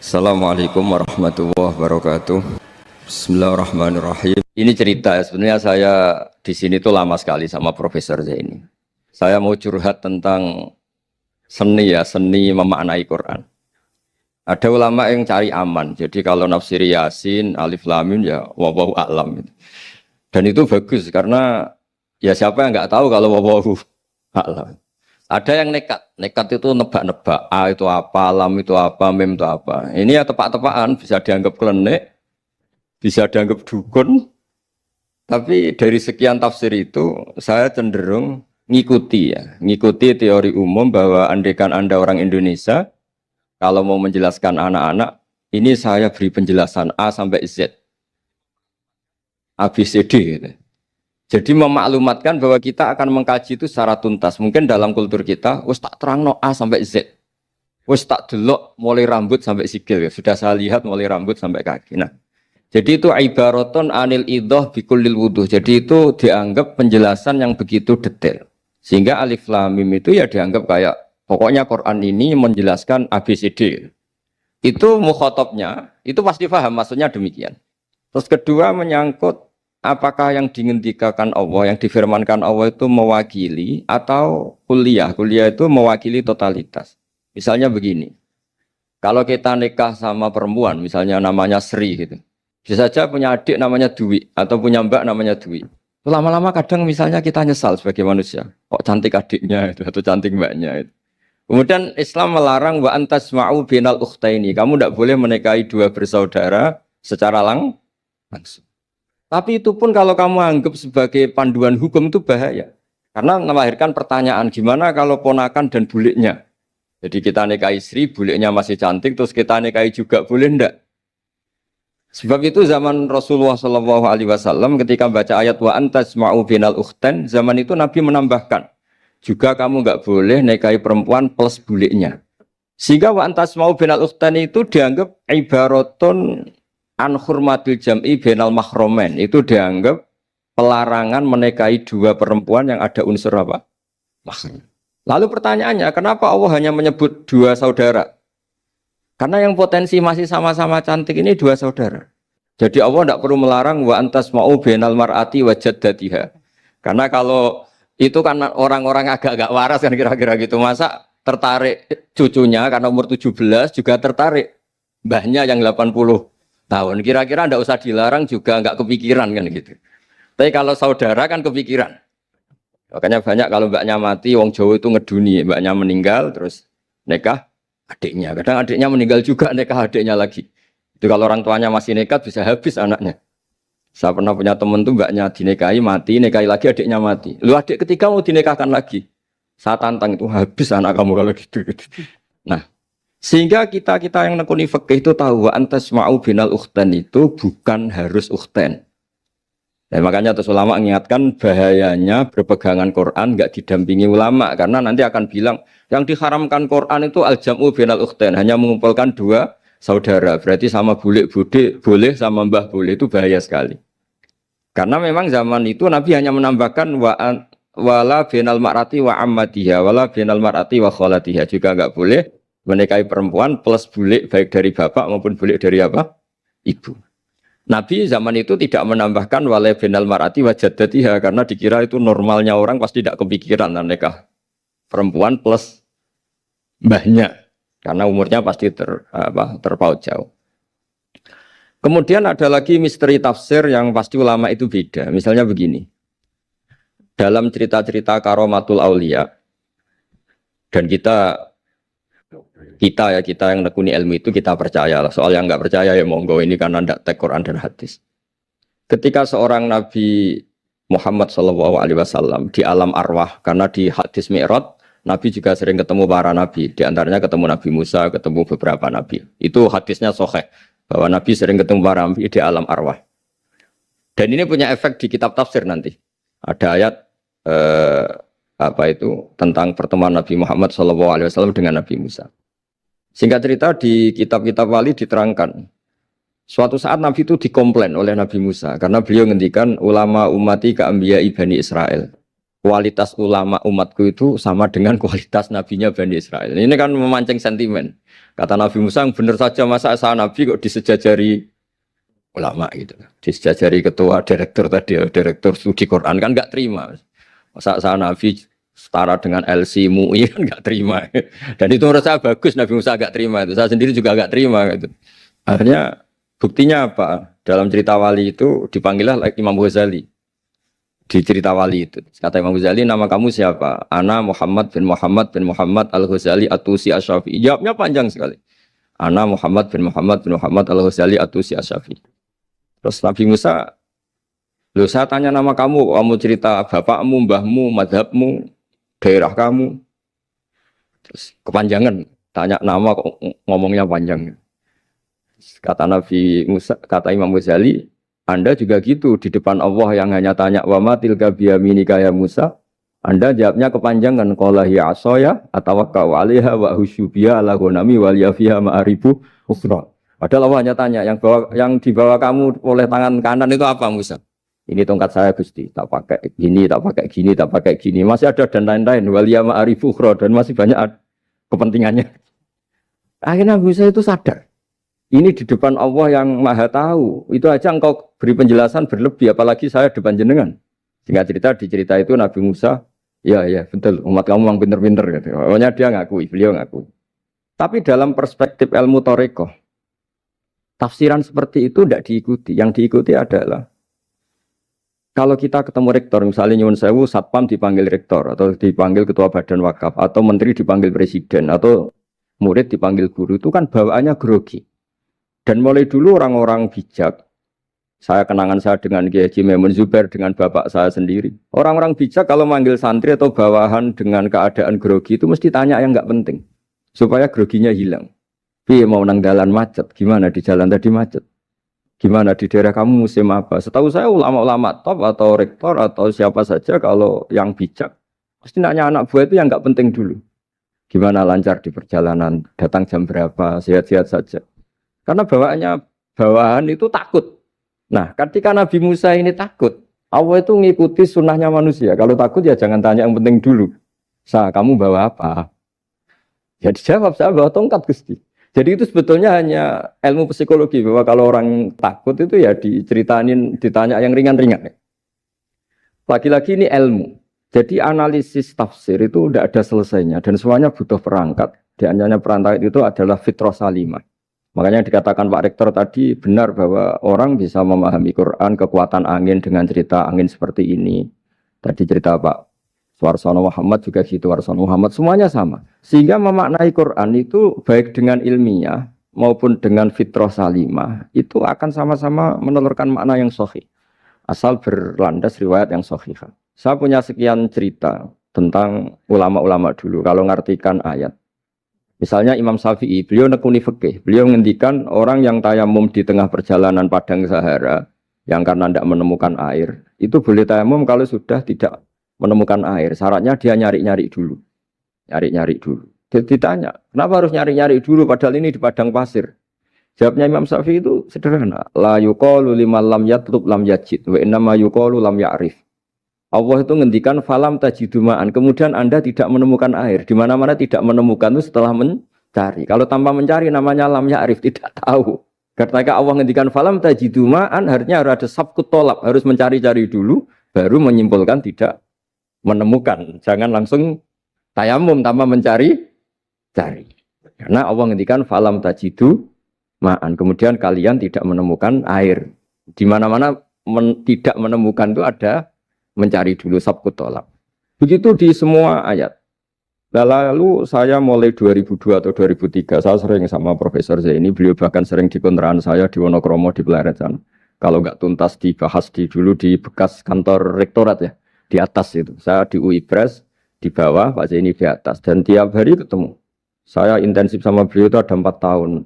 Assalamualaikum warahmatullahi wabarakatuh. Bismillahirrahmanirrahim. Ini cerita ya, sebenarnya saya di sini tuh lama sekali sama Profesor Zaini. Saya mau curhat tentang seni ya, seni memaknai Quran. Ada ulama yang cari aman, jadi kalau nafsir Yasin, Alif Lam Mim ya wallahu a'lam. Dan itu bagus karena ya siapa yang nggak tahu kalau wallahu a'lam. Ada yang nekat itu nebak-nebak, A itu apa, lam itu apa, mim itu apa. Ini ya tepak-tepakan, bisa dianggap klenik, bisa dianggap dukun. Tapi dari sekian tafsir itu, saya cenderung ngikuti teori umum bahwa andaikan Anda orang Indonesia, kalau mau menjelaskan anak-anak, ini saya beri penjelasan A sampai Z, A, B, C, D gitu. Jadi memaklumatkan bahwa kita akan mengkaji itu secara tuntas. Mungkin dalam kultur kita, wis tak terangno A sampai Z. Wis tak delok mulai rambut sampai sikil. Sudah saya lihat mulai rambut sampai kaki. Nah, jadi itu ibaraton anil idhah bikullil wuduh. Jadi itu dianggap penjelasan yang begitu detail. Sehingga Alif Lam Mim itu ya dianggap kayak pokoknya Quran ini menjelaskan ABCD. Itu mukhatabnya, itu pasti paham maksudnya demikian. Terus kedua menyangkut apakah yang dingendikakan Allah, yang difirmankan Allah itu mewakili atau kuliah? Kuliah itu mewakili totalitas. Misalnya begini, kalau kita nikah sama perempuan, misalnya namanya Sri gitu, bisa saja punya adik namanya Dwi, atau punya mbak namanya Dwi. Lama-lama kadang misalnya kita nyesal sebagai manusia, kok cantik adiknya itu, atau cantik mbaknya itu. Kemudian Islam melarang wa antasma'u binal ukhtaini, kamu tidak boleh menikahi dua bersaudara secara langsung. Tapi itu pun kalau kamu anggap sebagai panduan hukum itu bahaya. Karena melahirkan pertanyaan, gimana kalau ponakan dan buliknya? Jadi kita nikahi istri, buliknya masih cantik, terus kita nikahi juga, boleh enggak? Sebab itu zaman Rasulullah SAW ketika baca ayat wa antasma'u binal ukhtan, zaman itu Nabi menambahkan, juga kamu enggak boleh nikahi perempuan plus buliknya. Sehingga wa antasma'u binal ukhtan itu dianggap ibaratun an hurmatil jam'i bainal mahromen, itu dianggap pelarangan menikahi dua perempuan yang ada unsur apa? Mahram. Lalu pertanyaannya, kenapa Allah hanya menyebut dua saudara? Karena yang potensi masih sama-sama cantik ini dua saudara. Jadi Allah tidak perlu melarang wa antasma'u bainal mar'ati wa jaddatiha. Karena kalau itu kan orang-orang agak-agak waras kan kira-kira gitu, masa tertarik cucunya karena umur 17 juga tertarik mbahnya yang 80 tahun, kira-kira ndak usah dilarang juga nggak kepikiran kan gitu. Tapi kalau saudara kan kepikiran. Makanya banyak kalau mbaknya mati, wong Jawa itu ngeduni, mbaknya meninggal terus nikah adiknya. Kadang adiknya meninggal juga nikah adiknya lagi. Itu kalau orang tuanya masih nekat bisa habis anaknya. Saya pernah punya temen tuh mbaknya dinikahi mati, nikahi lagi adiknya mati. Lu adik ketiga mau dinikahkan lagi. Saya tantang itu habis anak kamu kalau gitu. Nah, sehingga kita yang nekuni fikih itu tahu wa antasma'u binal ukhtan itu bukan harus ukhtan. Dan makanya terus ulama mengingatkan bahayanya berpegangan Quran enggak didampingi ulama, karena nanti akan bilang yang diharamkan Quran itu al-jam'u binal ukhtan, hanya mengumpulkan dua saudara, berarti sama bulik bude boleh, sama mbah boleh, itu bahaya sekali. Karena memang zaman itu Nabi hanya menambahkan wala binal mar'ati wa ammatiha, wala binal mar'ati wa kholatiha, juga enggak boleh menikahi perempuan plus bulik baik dari bapak maupun bulik dari apa? Ibu. Nabi zaman itu tidak menambahkan walai binal mar'ati wa jaddatiha, karena dikira itu normalnya orang pasti tidak kepikiran nikah perempuan plus mbahnya, karena umurnya pasti terpaut jauh. Kemudian ada lagi misteri tafsir yang pasti ulama itu beda. Misalnya begini, dalam cerita-cerita karomatul aulia, dan kita yang nekuni ilmu itu kita percaya lah. Soal yang nggak percaya ya monggo, ini karena tidak tek Quran dan hadis. Ketika seorang Nabi Muhammad SAW di alam arwah, karena di hadis Mi'raj Nabi juga sering ketemu para nabi, di antaranya ketemu Nabi Musa, ketemu beberapa nabi. Itu hadisnya sahih bahwa Nabi sering ketemu para nabi di alam arwah. Dan ini punya efek di kitab tafsir nanti. Ada ayat tentang pertemuan Nabi Muhammad SAW dengan Nabi Musa. Singkat cerita di kitab-kitab wali diterangkan, suatu saat Nabi itu dikomplain oleh Nabi Musa karena beliau ngendikan ulama umati ka anbiya Bani Israel. kualitas ulama umatku itu sama dengan kualitas nabinya Bani Israel. Ini kan memancing sentimen. Kata Nabi Musa, benar saja masa saya nabi kok disejajari ulama gitu. Disejajari ketua direktur tadi, direktur studi Quran kan nggak terima. Masa saya nabi setara dengan LC MUI kan nggak terima. Dan itu menurut saya bagus Nabi Musa nggak terima itu. Saya sendiri juga nggak terima gitu. Akhirnya buktinya apa? Dalam cerita wali itu dipanggillah Imam Ghazali. Di cerita wali itu kata Imam Ghazali, nama kamu siapa? Ana Muhammad bin Muhammad Al-Ghazali At-Tusi Asy-Syafi'i. Jawabnya panjang sekali. Ana Muhammad bin Muhammad Al-Ghazali At-Tusi Asy-Syafi'i. Terus Nabi Musa, loh saya tanya nama kamu cerita bapakmu, mbahmu, madhabmu, daerah kamu. Terus kepanjangan, tanya nama kok ngomongnya panjang. Kata Nabi Musa, kata Imam Ghazali, Anda juga gitu di depan Allah yang hanya tanya wa ma tilka biyaminika ya Musa. Anda jawabnya kepanjangan qala hiya asaya atawakkau 'alaiha wa husyubiya ala ghanami wal yafiha ma'aribu ukhra. Padahal Allah hanya tanya yang dibawa kamu oleh tangan kanan itu apa Musa? Ini tongkat saya Gusti, tak pakai gini, tak pakai gini, tak pakai gini. Masih ada dan lain-lain wal ya ma'aribu ukhra dan masih banyak kepentingannya. Akhirnya Musa itu sadar. Ini di depan Allah yang maha tahu. Itu aja engkau beri penjelasan berlebih. Apalagi saya depan jenengan. Singkat cerita, di cerita itu Nabi Musa, ya betul, umat kamu memang pinter-pinter. Gitu. Pokoknya dia ngakui, beliau ngakui. Tapi dalam perspektif ilmu Thariqah, tafsiran seperti itu tidak diikuti. Yang diikuti adalah, kalau kita ketemu rektor, misalnya Nyuwun Sewu, Satpam dipanggil rektor, atau dipanggil ketua badan wakaf, atau menteri dipanggil presiden, atau murid dipanggil guru, itu kan bawaannya grogi. Dan mulai dulu orang-orang bijak, saya kenangan saya dengan Kiai Haji Maimun Zubair dengan bapak saya sendiri. Orang-orang bijak kalau manggil santri atau bawahan dengan keadaan grogi itu mesti tanya yang nggak penting. Supaya groginya hilang. Piye mau nang dalan macet, gimana di jalan tadi macet? Gimana di daerah kamu musim apa? Setahu saya ulama-ulama top atau rektor atau siapa saja kalau yang bijak, pasti nanya anak buah itu yang nggak penting dulu. Gimana lancar di perjalanan, datang jam berapa, sehat-sehat saja. Karena bawahan itu takut. Nah, ketika Nabi Musa ini takut, Allah itu ngikuti sunnahnya manusia. Kalau takut ya jangan tanya yang penting dulu. Kamu bawa apa? Ya dijawab, saya bawa tongkat Gusti. Jadi itu sebetulnya hanya ilmu psikologi. Bahwa kalau orang takut itu ya ditanya yang ringan-ringan. Lagi-lagi ini ilmu. Jadi analisis tafsir itu tidak ada selesainya. Dan semuanya butuh perangkat. Di antaranya perangkat itu adalah fitrah salimah. Makanya dikatakan Pak Rektor tadi benar bahwa orang bisa memahami Quran, kekuatan angin dengan cerita angin seperti ini. Tadi cerita Pak Suarsono Muhammad juga gitu, Warsono Muhammad, semuanya sama. Sehingga memaknai Quran itu baik dengan ilmiah maupun dengan fitrah salimah, itu akan sama-sama menelurkan makna yang sahih. Asal berlandas riwayat yang sahih. Saya punya sekian cerita tentang ulama-ulama dulu, kalau ngartikan ayat. Misalnya Imam Syafi'i, beliau nekuni fikih. Beliau menghentikan orang yang tayamum di tengah perjalanan padang Sahara, yang karena tidak menemukan air, itu boleh tayamum kalau sudah tidak menemukan air. Syaratnya dia nyari-nyari dulu. Nyari-nyari dulu. Ditanya, kenapa harus nyari-nyari dulu padahal ini di padang pasir? Jawabnya Imam Syafi'i itu sederhana. La yuqalu liman lam yatlub lam yajid, wa innama yuqalu lam ya'rif. Allah itu ngendikan falam tajiduma'an, kemudian Anda tidak menemukan air. Di mana-mana tidak menemukan itu setelah mencari. Kalau tanpa mencari namanya lam ya'rif, tidak tahu. Ketika Allah ngendikan falam tajiduma'an, artinya harus ada sabkut tolak, harus mencari-cari dulu, baru menyimpulkan tidak menemukan. Jangan langsung tayamum tanpa mencari-cari. Karena Allah ngendikan falam tajiduma'an, kemudian kalian tidak menemukan air. Di mana-mana tidak menemukan itu ada mencari dulu sabkut tolak. Begitu di semua ayat. Lalu saya mulai 2002 atau 2003, saya sering sama Profesor Zaini, beliau bahkan sering di kontrakan saya di Wonokromo di Pleret sana. Kalau nggak tuntas dibahas dulu di bekas kantor rektorat ya, di atas itu. Saya di UI Pres, di bawah, Pak Zaini di atas. Dan tiap hari ketemu. Saya intensif sama beliau itu ada 4 tahun.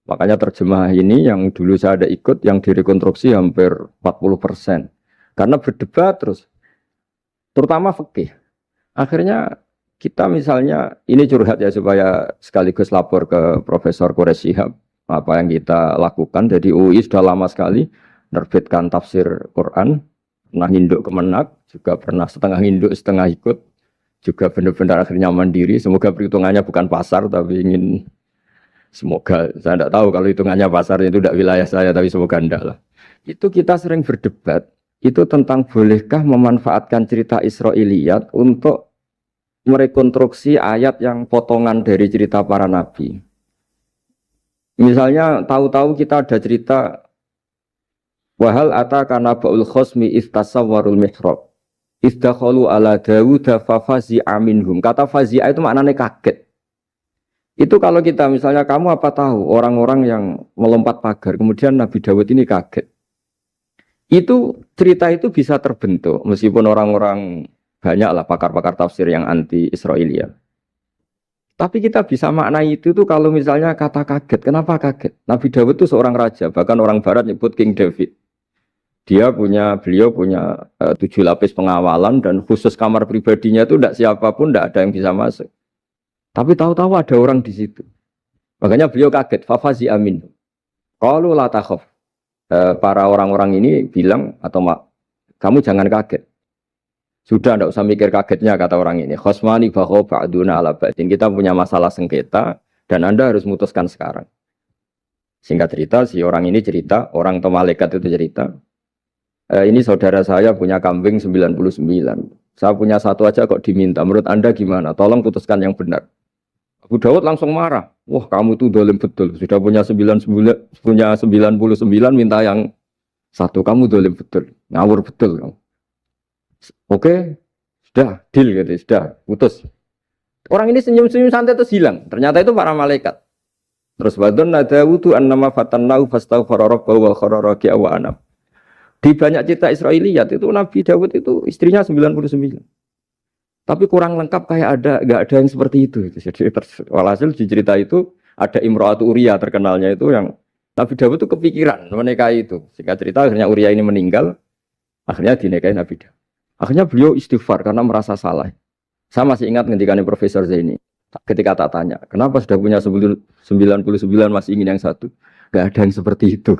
Makanya terjemah ini yang dulu saya ada ikut, yang direkonstruksi hampir 40%. Karena berdebat terus, terutama fikih. Akhirnya kita misalnya, ini curhat ya supaya sekaligus lapor ke Profesor Quraish Shihab, apa yang kita lakukan. Jadi UI sudah lama sekali menerbitkan tafsir Quran, pernah nginduk kemenak, juga pernah setengah nginduk, setengah ikut, juga benar-benar akhirnya mandiri. Semoga perhitungannya bukan pasar, tapi ingin semoga, saya tidak tahu kalau hitungannya pasar itu tidak wilayah saya, tapi semoga enggak lah. Itu kita sering berdebat, itu tentang bolehkah memanfaatkan cerita Israiliyat untuk merekonstruksi ayat yang potongan dari cerita para nabi. Misalnya tahu-tahu kita ada cerita wahal ataka naba'ul khosmi istasawwarul mihrab istakhalu ala Dawuda fafazi'a minhum. Kata fazi'a itu maknanya kaget. Itu kalau kita misalnya kamu apa tahu orang-orang yang melompat pagar kemudian Nabi Dawud ini kaget. Itu cerita itu bisa terbentuk meskipun orang-orang banyaklah pakar-pakar tafsir yang anti Israiliyat. Tapi kita bisa maknai itu tuh kalau misalnya kata kaget. Kenapa kaget? Nabi Dawud itu seorang raja, bahkan orang barat nyebut King David. Beliau punya 7 lapis pengawalan dan khusus kamar pribadinya itu tidak siapapun, tidak ada yang bisa masuk. Tapi tahu-tahu ada orang di situ. Makanya beliau kaget. Fafazi amin. Qalu la takhaf. Para orang-orang ini bilang atau kamu jangan kaget. Sudah tidak usah mikir kagetnya kata orang ini. Khosmani bakho ba'duna ala ba'din. Kita punya masalah sengketa dan Anda harus memutuskan sekarang. Singkat cerita, si orang ini cerita, orang atau malaikat itu cerita. Ini saudara saya punya kambing 99. Saya punya satu aja kok diminta. Menurut Anda gimana? Tolong putuskan yang benar. Abu Dawud langsung marah. Wah, kamu itu dolim betul. Sudah punya 99, minta yang satu. Kamu dolim betul. Ngawur betul kamu. Oke, sudah deal gitu, sudah putus. Orang ini senyum-senyum santai terus hilang. Ternyata itu para malaikat. Terus wadon nadawudu annama fatannahu fastaghfara rabbahu wa kharara raki'a wa anam. Di banyak cerita Israiliyat itu Nabi Dawud itu istrinya 99. Tapi kurang lengkap kayak enggak ada yang seperti itu. Jadi walhasil di cerita itu ada Imra'atu Uria terkenalnya itu yang Nabi Dawud itu kepikiran menikahi itu. Singkat cerita akhirnya Uria ini meninggal, akhirnya dinikahi Nabi Dawud. Akhirnya beliau istighfar karena merasa salah. Saya masih ingat ngendikannya Profesor Zaini. Ketika tak tanya, kenapa sudah punya 99 masih ingin yang satu? Gak ada yang seperti itu.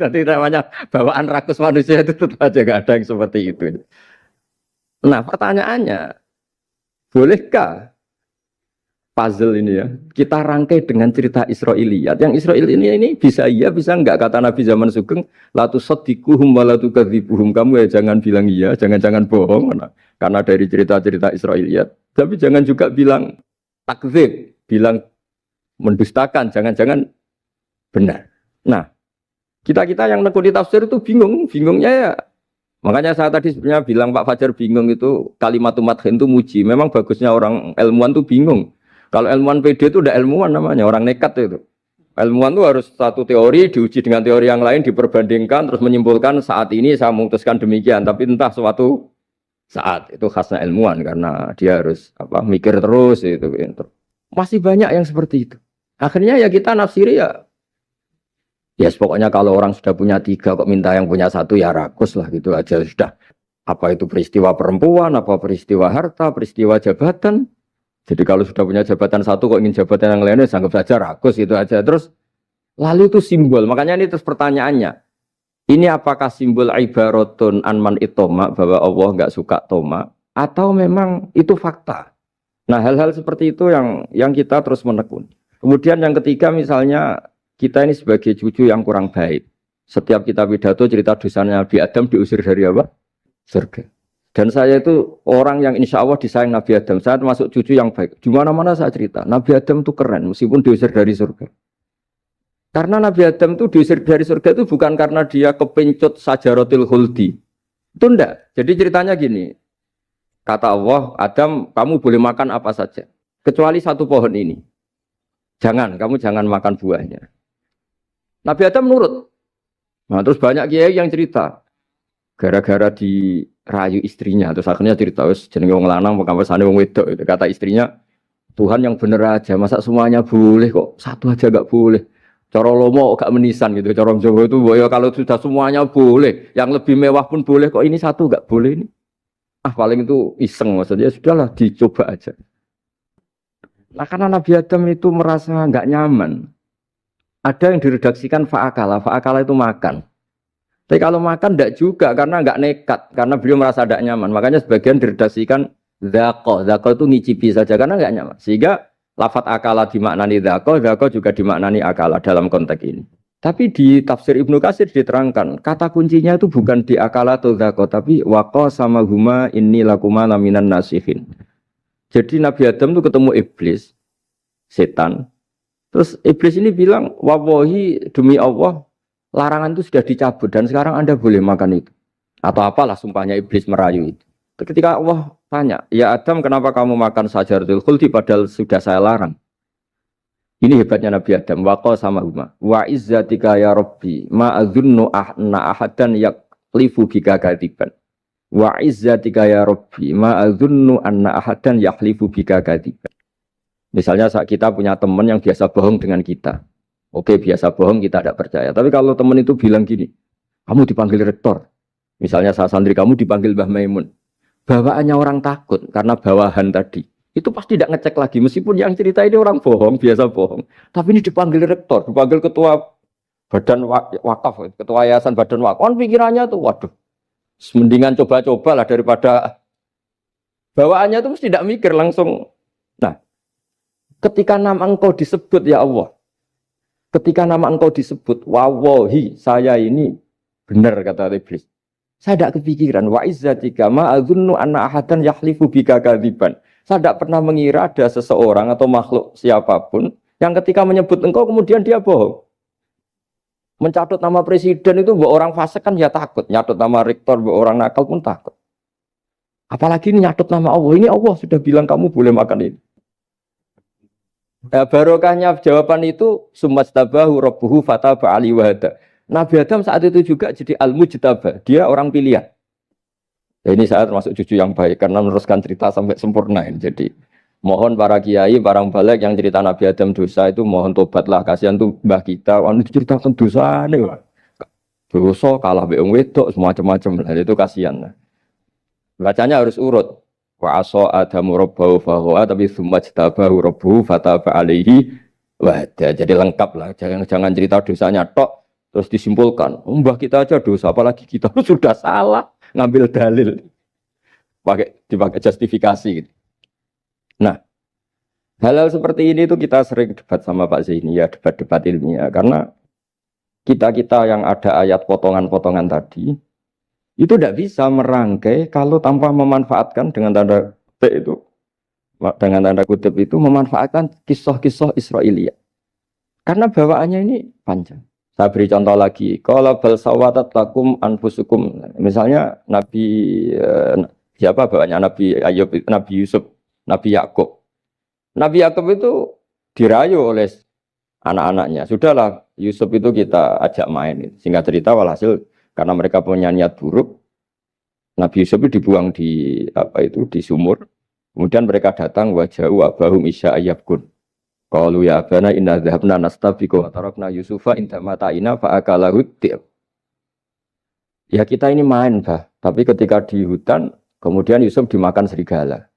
Jadi namanya bawaan rakus manusia itu tetap aja gak ada yang seperti itu. Nah pertanyaannya, bolehkah puzzle ini ya kita rangkai dengan cerita Israiliyat? Yang Israil ini bisa iya bisa enggak, kata Nabi zaman Sugeng la tusaddiquhum wa la tukadzibuhum. Kamu ya jangan bilang iya, jangan bohong karena dari cerita-cerita Israiliyat. Tapi jangan juga bilang takdzib, bilang mendustakan, jangan-jangan benar. Nah, kita yang nekuni tafsir itu bingungnya ya. Makanya saya tadi sebenarnya bilang Pak Fajar bingung itu kalimat madhin itu muji. Memang bagusnya orang ilmuwan itu bingung. Kalau ilmuwan PD itu udah ilmuwan namanya, orang nekat itu. Ilmuwan itu harus satu teori diuji dengan teori yang lain, diperbandingkan, terus menyimpulkan saat ini saya memutuskan demikian. Tapi entah suatu saat itu khasnya ilmuwan karena dia harus mikir terus itu. Masih banyak yang seperti itu. Akhirnya ya kita nafsiri ya pokoknya kalau orang sudah punya 3 kok minta yang punya 1 ya rakus lah gitu aja sudah. Apa itu peristiwa perempuan, apa peristiwa harta, peristiwa jabatan. Jadi kalau sudah punya jabatan 1 kok ingin jabatan yang lainnya, anggap saja rakus gitu aja. Terus lalu itu simbol. Makanya ini terus pertanyaannya. Ini apakah simbol ibaratun anman itoma bahwa Allah nggak suka toma atau memang itu fakta? Nah hal-hal seperti itu yang kita terus menekuni. Kemudian yang ketiga misalnya kita ini sebagai cucu yang kurang baik. Setiap kita pidato cerita dosanya Nabi Adam diusir dari apa? Surga. Dan saya itu orang yang insya Allah disayang Nabi Adam. Saya termasuk cucu yang baik. Di mana-mana saya cerita. Nabi Adam itu keren meskipun diusir dari surga. Karena Nabi Adam itu diusir dari surga itu bukan karena dia kepencut sajaratil khuldi. Itu enggak. Jadi ceritanya gini. Kata Allah, Adam kamu boleh makan apa saja. Kecuali 1 pohon ini. Kamu jangan makan buahnya. Nabi Adam nurut. Nah terus banyak kiai yang cerita. Gara-gara dirayu istrinya, terus akhirnya cerita jenenge wong lanang pekampesane wong wedok itu. Kata istrinya, Tuhan yang bener aja, masa semuanya boleh kok 1 aja gak boleh. Cara lomo gak menisan gitu, cara Jawa itu ya kalau sudah semuanya boleh, yang lebih mewah pun boleh kok ini 1 gak boleh ini. Paling itu iseng maksudnya, sudahlah dicoba aja. Nah karena Nabi Adam itu merasa gak nyaman. Ada yang diredaksikan fa'akala itu makan. Tapi kalau makan tidak juga karena nggak nekat, karena beliau merasa tidak nyaman. Makanya sebagian diredaksikan dzaqah. Dzaqah itu ngicipi saja karena nggak nyaman. Sehingga lafat akala dimaknani dzaqah, dzaqah juga dimaknani akala dalam konteks ini. Tapi di tafsir Ibnu Katsir diterangkan, kata kuncinya itu bukan di akala atau dzaqah, tapi waqa sama huma inni lakuma laminan nasihin. Jadi Nabi Adam itu ketemu iblis, setan. Terus iblis ini bilang, wallahi demi Allah, larangan itu sudah dicabut dan sekarang Anda boleh makan itu. Atau apalah sumpahnya iblis merayu itu. Ketika Allah tanya, ya Adam kenapa kamu makan sajaratul khuldi padahal sudah saya larang. Ini hebatnya Nabi Adam. Waqa sama huma. Wa izzatika ya Rabbi ma adzunnu anna ahadan yaklifu bika kadiban. Wa izzatika ya Rabbi ma adzunnu anna ahadan yaklifu bika kadiban. Misalnya saat kita punya teman yang biasa bohong dengan kita. Oke, biasa bohong kita tidak percaya. Tapi kalau teman itu bilang gini, kamu dipanggil rektor. Misalnya saat santri kamu dipanggil Mbah Maimun. Bawaannya orang takut karena bawahan tadi. Itu pasti tidak ngecek lagi. Meskipun yang cerita ini orang bohong, biasa bohong. Tapi ini dipanggil rektor, dipanggil ketua badan wakaf, ketua yayasan badan wakaf. Kan pikirannya tuh, waduh, mendingan coba-coba lah daripada bawaannya itu mesti tidak mikir langsung. Nah, ketika nama engkau disebut ya Allah. Ketika nama engkau disebut, wawahi, saya ini benar kata iblis. Saya tidak kepikiran, wa izzatika ma adzunnu anna ahadan yahlifu bika kadziban. Saya tidak pernah mengira ada seseorang atau makhluk siapapun yang ketika menyebut engkau kemudian dia bohong. Mencatut nama presiden itu buat orang fasik kan ya takut, nyatut nama rektor buat orang nakal pun takut. Apalagi ini nyatut nama Allah, ini Allah sudah bilang kamu boleh makan ini. Nah, barokahnya jawaban itu sumastabahu rabbuhu fataba ali wahada. Nabi Adam saat itu juga jadi al-mujtaba, dia orang pilihan. Ya, ini saya termasuk cucu yang baik karena meneruskan cerita sampai sempurna ini. Jadi mohon para kiai, para balik yang cerita Nabi Adam dosa itu mohon tobatlah, kasihan tuh mbah kita, anu diceritakan dosa nih. Dosa kalah beong wedok semacam-macam lah, itu kasihan. Bacanya harus urut. Wa asa adamu rabbahu fahuwa tapi tsumma jtabahu rabbuhu fataba alaihi wahda. Jadi lengkap lah, jangan cerita dosanya tok terus disimpulkan mbah kita aja dosa apalagi kita sudah salah ngambil dalil dipakai justifikasi gitu. Nah, hal-hal seperti ini tuh kita sering debat sama Pak Zaini ya, debat-debat ilmiah karena kita yang ada ayat potongan-potongan tadi itu tidak bisa merangkai kalau tanpa memanfaatkan dengan tanda kutip itu, dengan tanda kutip itu memanfaatkan kisah-kisah Israiliyah. Karena bawaannya ini panjang. Saya beri contoh lagi. Kalau bal sawatat lakum anfusukum. Misalnya Nabi siapa bawaannya Nabi Ayub, Nabi Yusuf, Nabi Yakub. Nabi Yakub itu dirayu oleh anak-anaknya. Sudahlah Yusuf itu kita ajak main. Singkat cerita walhasil karena mereka punya niat buruk, Nabi Yusuf itu dibuang di di sumur. Kemudian mereka datang waja'u abahum isya ayyabkun. Qalu ya abana inna dhahabna nastabiqu wa tarakna Yusufa inda mata'ina fa akalahu dhib. Ya kita ini main, Bah. Tapi ketika di hutan, kemudian Yusuf dimakan serigala.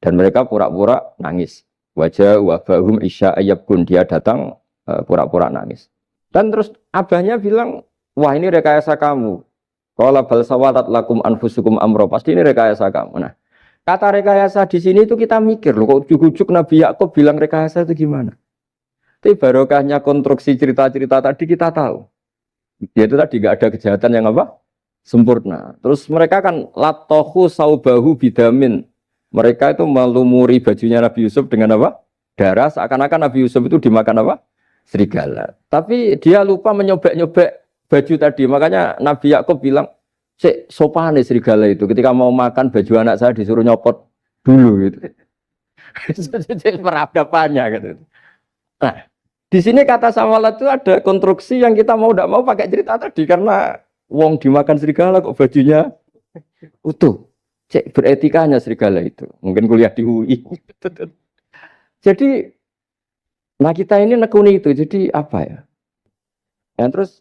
Dan mereka pura-pura nangis. Waja'u abahum isya ayyabkun. Dia datang pura-pura nangis. Dan terus abahnya bilang, wah ini rekayasa kamu. Qala bal sawalat lakum anfusukum amro. Pasti ini rekayasa kamu. Nah, kata rekayasa di sini itu kita mikir loh, kok ujuk-ujuk Nabi Yakub bilang rekayasa itu gimana? Tapi barokahnya konstruksi cerita-cerita tadi kita tahu. Yaitu tadi nggak ada kejahatan yang apa? Sempurna. Terus mereka kan latohu saubahu bidamin. Mereka itu melumuri bajunya Nabi Yusuf dengan apa? Darah. Seakan-akan Nabi Yusuf itu dimakan apa? Serigala. Tapi dia lupa menyobek-nyobek baju tadi, makanya Nabi Yakub bilang, sopan nih serigala itu. Ketika mau makan baju anak saya disuruh nyopot dulu gitu. Peradabannya gitu. Nah, di sini kata sawalat itu ada konstruksi yang kita mau tidak mau pakai cerita tadi karena wong dimakan serigala kok bajunya utuh. Cek beretikanya serigala itu. Mungkin kuliah di UI. Jadi, nah kita ini nekuni itu. Jadi apa ya? Dan terus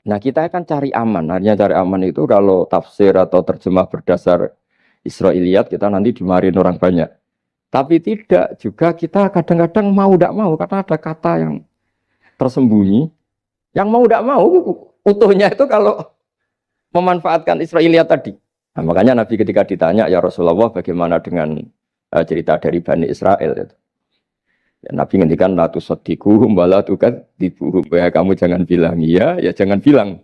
nah kita akan cari aman, artinya cari aman itu kalau tafsir atau terjemah berdasar Israiliyat kita nanti dimarahin orang banyak. Tapi tidak juga kita kadang-kadang mau tidak mau karena ada kata yang tersembunyi. Yang mau tidak mau utuhnya itu kalau memanfaatkan Israiliyat tadi. Nah, makanya Nabi ketika ditanya, ya Rasulullah bagaimana dengan cerita dari Bani Israel itu. Ya, Nabi ngendikan la tusaddiquhum wa la tukadzibuhum. Ya kamu jangan bilang iya, ya jangan bilang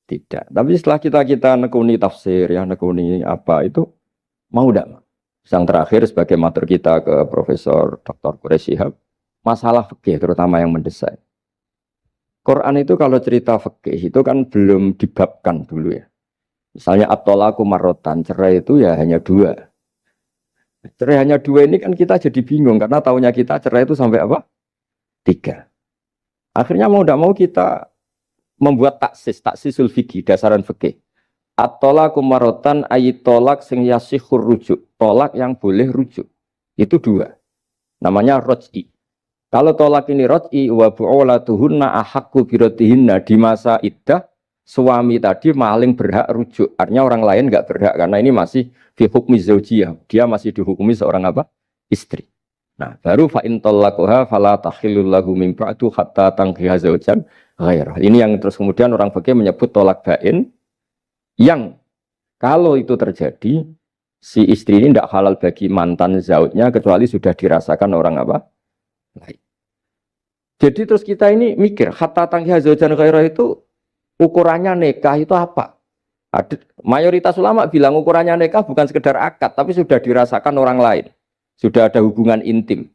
tidak. Tapi setelah kita nekuni tafsir, ya nekuni apa itu mau tidak? Yang terakhir sebagai matur kita ke Profesor Dr. Quraish Shihab, masalah fikih terutama yang mendesak. Quran itu kalau cerita fikih itu kan belum dibabkan dulu ya. Misalnya at-thalaqu marratan, cerai itu ya hanya dua. Cerai hanya dua ini kan kita jadi bingung karena taunya kita cerai itu sampai apa? 3. Akhirnya mau tidak mau kita membuat taksisul fikih, dasaran fikih. At-thalaqu marratan ayat tolak sing yasihur rujuk, tolak yang boleh rujuk. Itu 2. Namanya roj'i. Kalau tolak ini roj'i wa bu'ulatuhunna ahaqqu biratihinna, di masa iddah suami tadi maling berhak rujuk. Artinya orang lain enggak berhak karena ini masih fi hukmi zaujiyah. Dia masih dihukumi seorang apa? Istri. Nah, baru fa in talaqaha fala tahillul lahu min ba'du hatta tankiha zaujan ghairah. Ini yang terus kemudian orang fikih menyebut tolak bain, yang kalau itu terjadi si istri ini tidak halal bagi mantan zaujnya kecuali sudah dirasakan orang apa? Lain. Jadi terus kita ini mikir hatta tankiha zaujan ghairah itu ukurannya nikah itu apa? Mayoritas ulama bilang ukurannya nikah bukan sekedar akad, tapi sudah dirasakan orang lain. Sudah ada hubungan intim.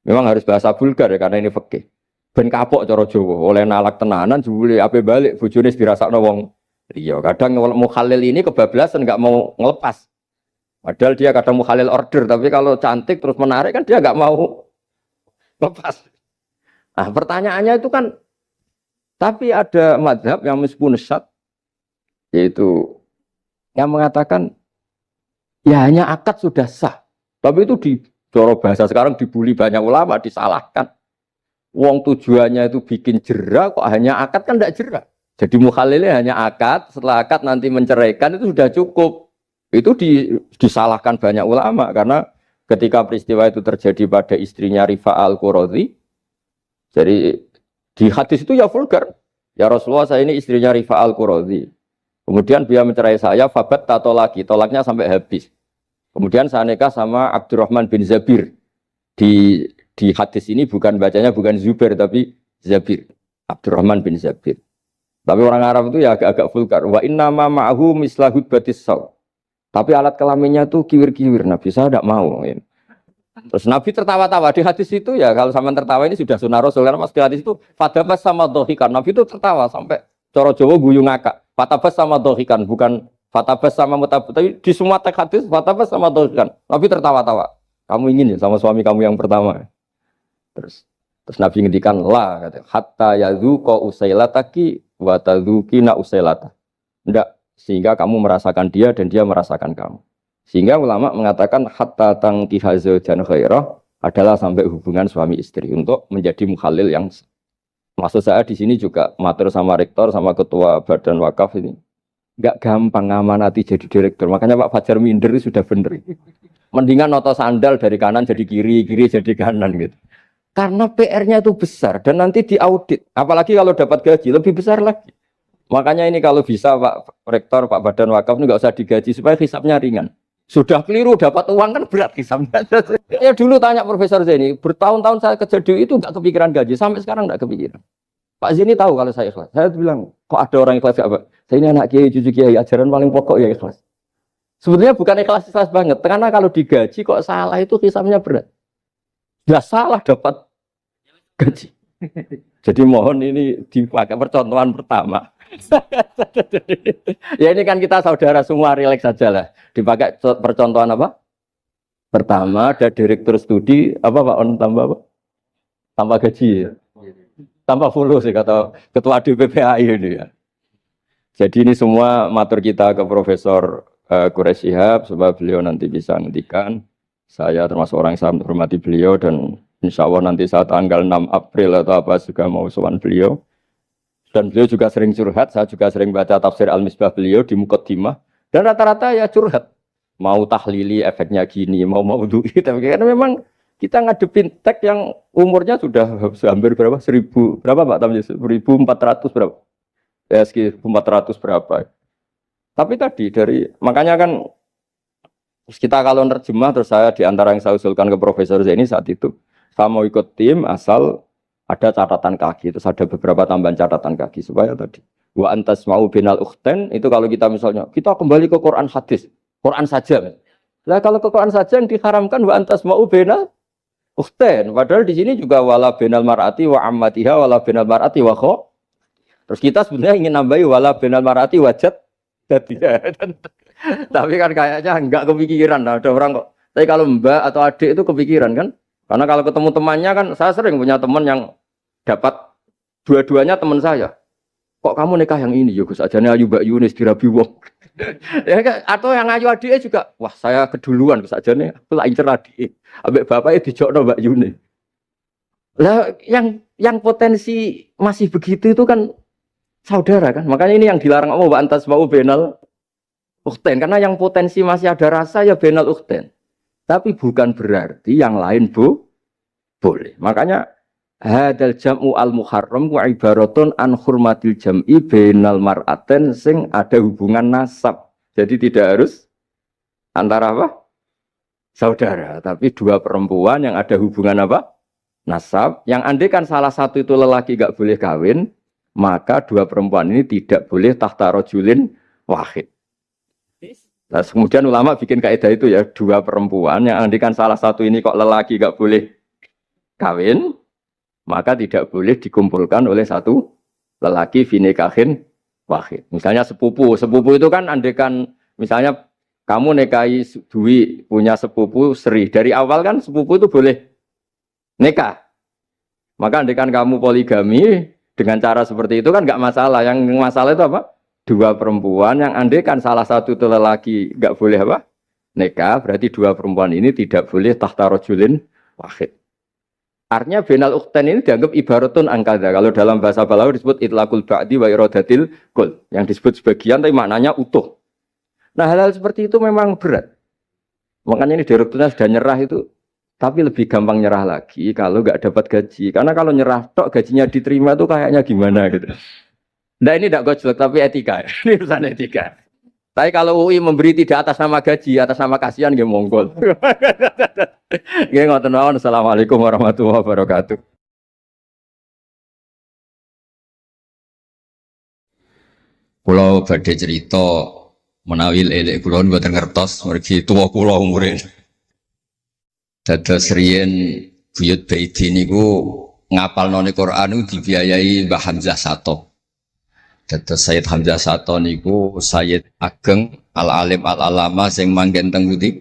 Memang harus bahasa vulgar ya, karena ini fikih. Ben kapok cara Jawa, oleh nalak tenanan jebule ape balik bojone dirasakno wong liya. Kadang mukhalil ini kebablasan enggak mau ngelepas. Padahal dia kadang mukhalil order, tapi kalau cantik terus menarik kan dia enggak mau lepas. Nah, pertanyaannya itu kan, tapi ada mazhab yang meskipun syad, yaitu yang mengatakan ya hanya akad sudah sah. Tapi itu di coro bahasa sekarang dibully banyak ulama, disalahkan. Wong tujuannya itu bikin jera, kok hanya akad kan tidak jera. Jadi mukhalilnya hanya akad, setelah akad nanti menceraikan itu sudah cukup. Itu disalahkan banyak ulama karena ketika peristiwa itu terjadi pada istrinya Rifa al-Qurazi, jadi di hadis itu ya vulgar. Ya Rasulullah, saya ini istrinya Rifa al-Qurazi. Kemudian dia mencerai saya, fabat tato lagi, tolaknya sampai habis. Kemudian saya nikah sama Abdurrahman bin Zabir. Di hadis ini bukan bacanya bukan Zubair tapi Zabir. Abdurrahman bin Zabir. Tapi orang Arab itu ya agak-agak vulgar. Wa inna ma ma'ahu mislahud batis saw. Tapi alat kelaminnya tuh kiwir-kiwir. Nabi saya tidak mau. Terus Nabi tertawa-tawa di hadis itu ya, kalau sama tertawa ini sudah sunnah Rasul, karena pas di hadis itu fatabas sama dohikan, Nabi itu tertawa sampai coro Jawa guyu ngakak. Fatabas sama dohikan, bukan fatabas sama mutabut, tapi di semua teks hadis fatabas sama dohikan. Nabi tertawa-tawa. Kamu ingin ya sama suami kamu yang pertama? Terus Nabi ngendikan la, kata hatta yadzuqa usailataki wa tadzukina usailata. Enggak, sehingga kamu merasakan dia dan dia merasakan kamu. Sehingga ulama mengatakan hatta tankiha zaujan ghairah adalah sampai hubungan suami istri untuk menjadi mukhalil yang, maksud saya di sini juga matur sama rektor sama ketua badan wakaf ini. Enggak gampang ngamanati jadi direktur. Makanya Pak Fajar minder itu sudah bener. Mendingan noto sandal dari kanan jadi kiri, kiri jadi kanan gitu. Karena PR-nya itu besar dan nanti diaudit. Apalagi kalau dapat gaji lebih besar lagi. Makanya ini kalau bisa Pak Rektor, Pak Badan Wakaf ini nggak usah digaji supaya hisapnya ringan. Sudah keliru dapat uang kan berat hisapnya. Ya dulu tanya Profesor Zaini, bertahun-tahun saya kerja di itu nggak kepikiran gaji, sampai sekarang nggak kepikiran. Pak Zaini tahu kalau saya ikhlas. Saya bilang, kok ada orang ikhlas apa? Saya ini anak kiai, cucu kiai, ajaran paling pokok ya ikhlas. Sebetulnya bukan ikhlas banget, karena kalau digaji kok salah itu hisapnya berat. Nggak salah dapat gaji. Jadi mohon ini dipakai percontohan pertama. Ya ini kan kita saudara semua, rileks saja lah. Dipakai percontohan apa? Pertama ada direktur studi apa Pak On tambah apa? Tambah gaji ya. Tambah fulus sih kata ketua DPPAI ini ya. Jadi ini semua matur kita ke Profesor Quraish Shihab supaya beliau nanti bisa ngendikan. Saya termasuk orang yang sangat menghormati beliau dan insya Allah nanti saat tanggal 6 April atau apa juga mau sowan beliau. Dan beliau juga sering curhat, saya juga sering baca tafsir Al-Misbah beliau di Muqaddimah. Dan rata-rata ya curhat. Mau tahlili efeknya gini, mau duit. Tapi karena memang kita ngadepin teks yang umurnya sudah hampir berapa? 1000, berapa Pak Tamjiz? 1400 berapa? SG 400 berapa. Tapi tadi makanya kan kita kalau nerjemah terus saya di antara yang saya usulkan ke Profesor Zaini saat itu, saya mau ikut tim asal ada catatan kaki, terus ada beberapa tambahan catatan kaki supaya tadi wa antas mau binal ukhten itu kalau kita misalnya kita kembali ke Quran hadis, Quran saja. Nah kalau ke Quran saja yang diharamkan wa antas mau binal ukhten, padahal di sini juga wala binal mar'ati wa ammatiha wala binal mar'ati wa kho. Terus kita sebenarnya ingin nambahi wala binal mar'ati wajat jadi. Tapi kan kayaknya enggak kepikiran. Nah, ada orang kok. Tapi kalau mbak atau adik itu kepikiran kan? Karena kalau ketemu temannya kan, saya sering punya teman yang dapat dua-duanya teman saya. Kok kamu nikah yang ini? Ya Gus, ajane ayu Mbak Yunis dirabi wong. Ya, atau yang ayu adiknya juga, wah saya keduluan Gus ajane, aku tak incer adik. Ambek bapaknya dijokno Mbak Yunis. Lah yang potensi masih begitu itu kan saudara kan? Makanya ini yang dilarang Allah wa antas mau benal ukhten, karena yang potensi masih ada rasa ya benal ukhten. Tapi bukan berarti yang lain boleh. Makanya hadal jam'u al muharram wa ibaratun an hurmatil jam'i benal mar'aten sing ada hubungan nasab. Jadi tidak harus antara apa? Saudara, tapi dua perempuan yang ada hubungan apa? Nasab. Yang andai kan salah satu itu lelaki gak boleh kawin, maka dua perempuan ini tidak boleh tahta rajulin wahid. Nah, kemudian ulama bikin kaidah itu ya, dua perempuan yang andikan salah satu ini kok lelaki gak boleh kawin, maka tidak boleh dikumpulkan oleh satu lelaki finikahin wahid. Misalnya sepupu itu kan andikan misalnya kamu nikahi Dwi punya sepupu Sri, dari awal kan sepupu itu boleh nikah. Maka andikan kamu poligami dengan cara seperti itu kan gak masalah. Yang masalah itu apa? Dua perempuan yang andekan salah satu itu lelaki nggak boleh apa nikah, berarti dua perempuan ini tidak boleh tahta rajulin wahid. Artinya benal ukhten ini dianggap ibaratun angkada. Kalau dalam bahasa Balawi disebut itlaqul ba'di wa iradatil kul, yang disebut sebagian tapi maknanya utuh. Nah hal-hal seperti itu memang berat. Makanya ini direkturnya sudah nyerah itu, tapi lebih gampang nyerah lagi kalau nggak dapat gaji. Karena kalau nyerah tok gajinya diterima tuh kayaknya gimana gitu. Nah ini tidak gojlok tapi etika, ini urusan etika. Tapi kalau UI memberi tidak atas nama gaji, atas nama kasihan, dia monggol. Gak ngoten mawon. Assalamualaikum warahmatullahi wabarakatuh. Pulau badhe cerita menawi elek kula mboten ngertos mergi tuwa kula umure. Dados riyen buyut Baiti niku ngapalno Quran niku dibiayai Mbah Hamzah Sato. Dados Sayyid Hamzah Sato niku Sayyid Ageng Al-Alim Al-Alama sing manggen teng pundi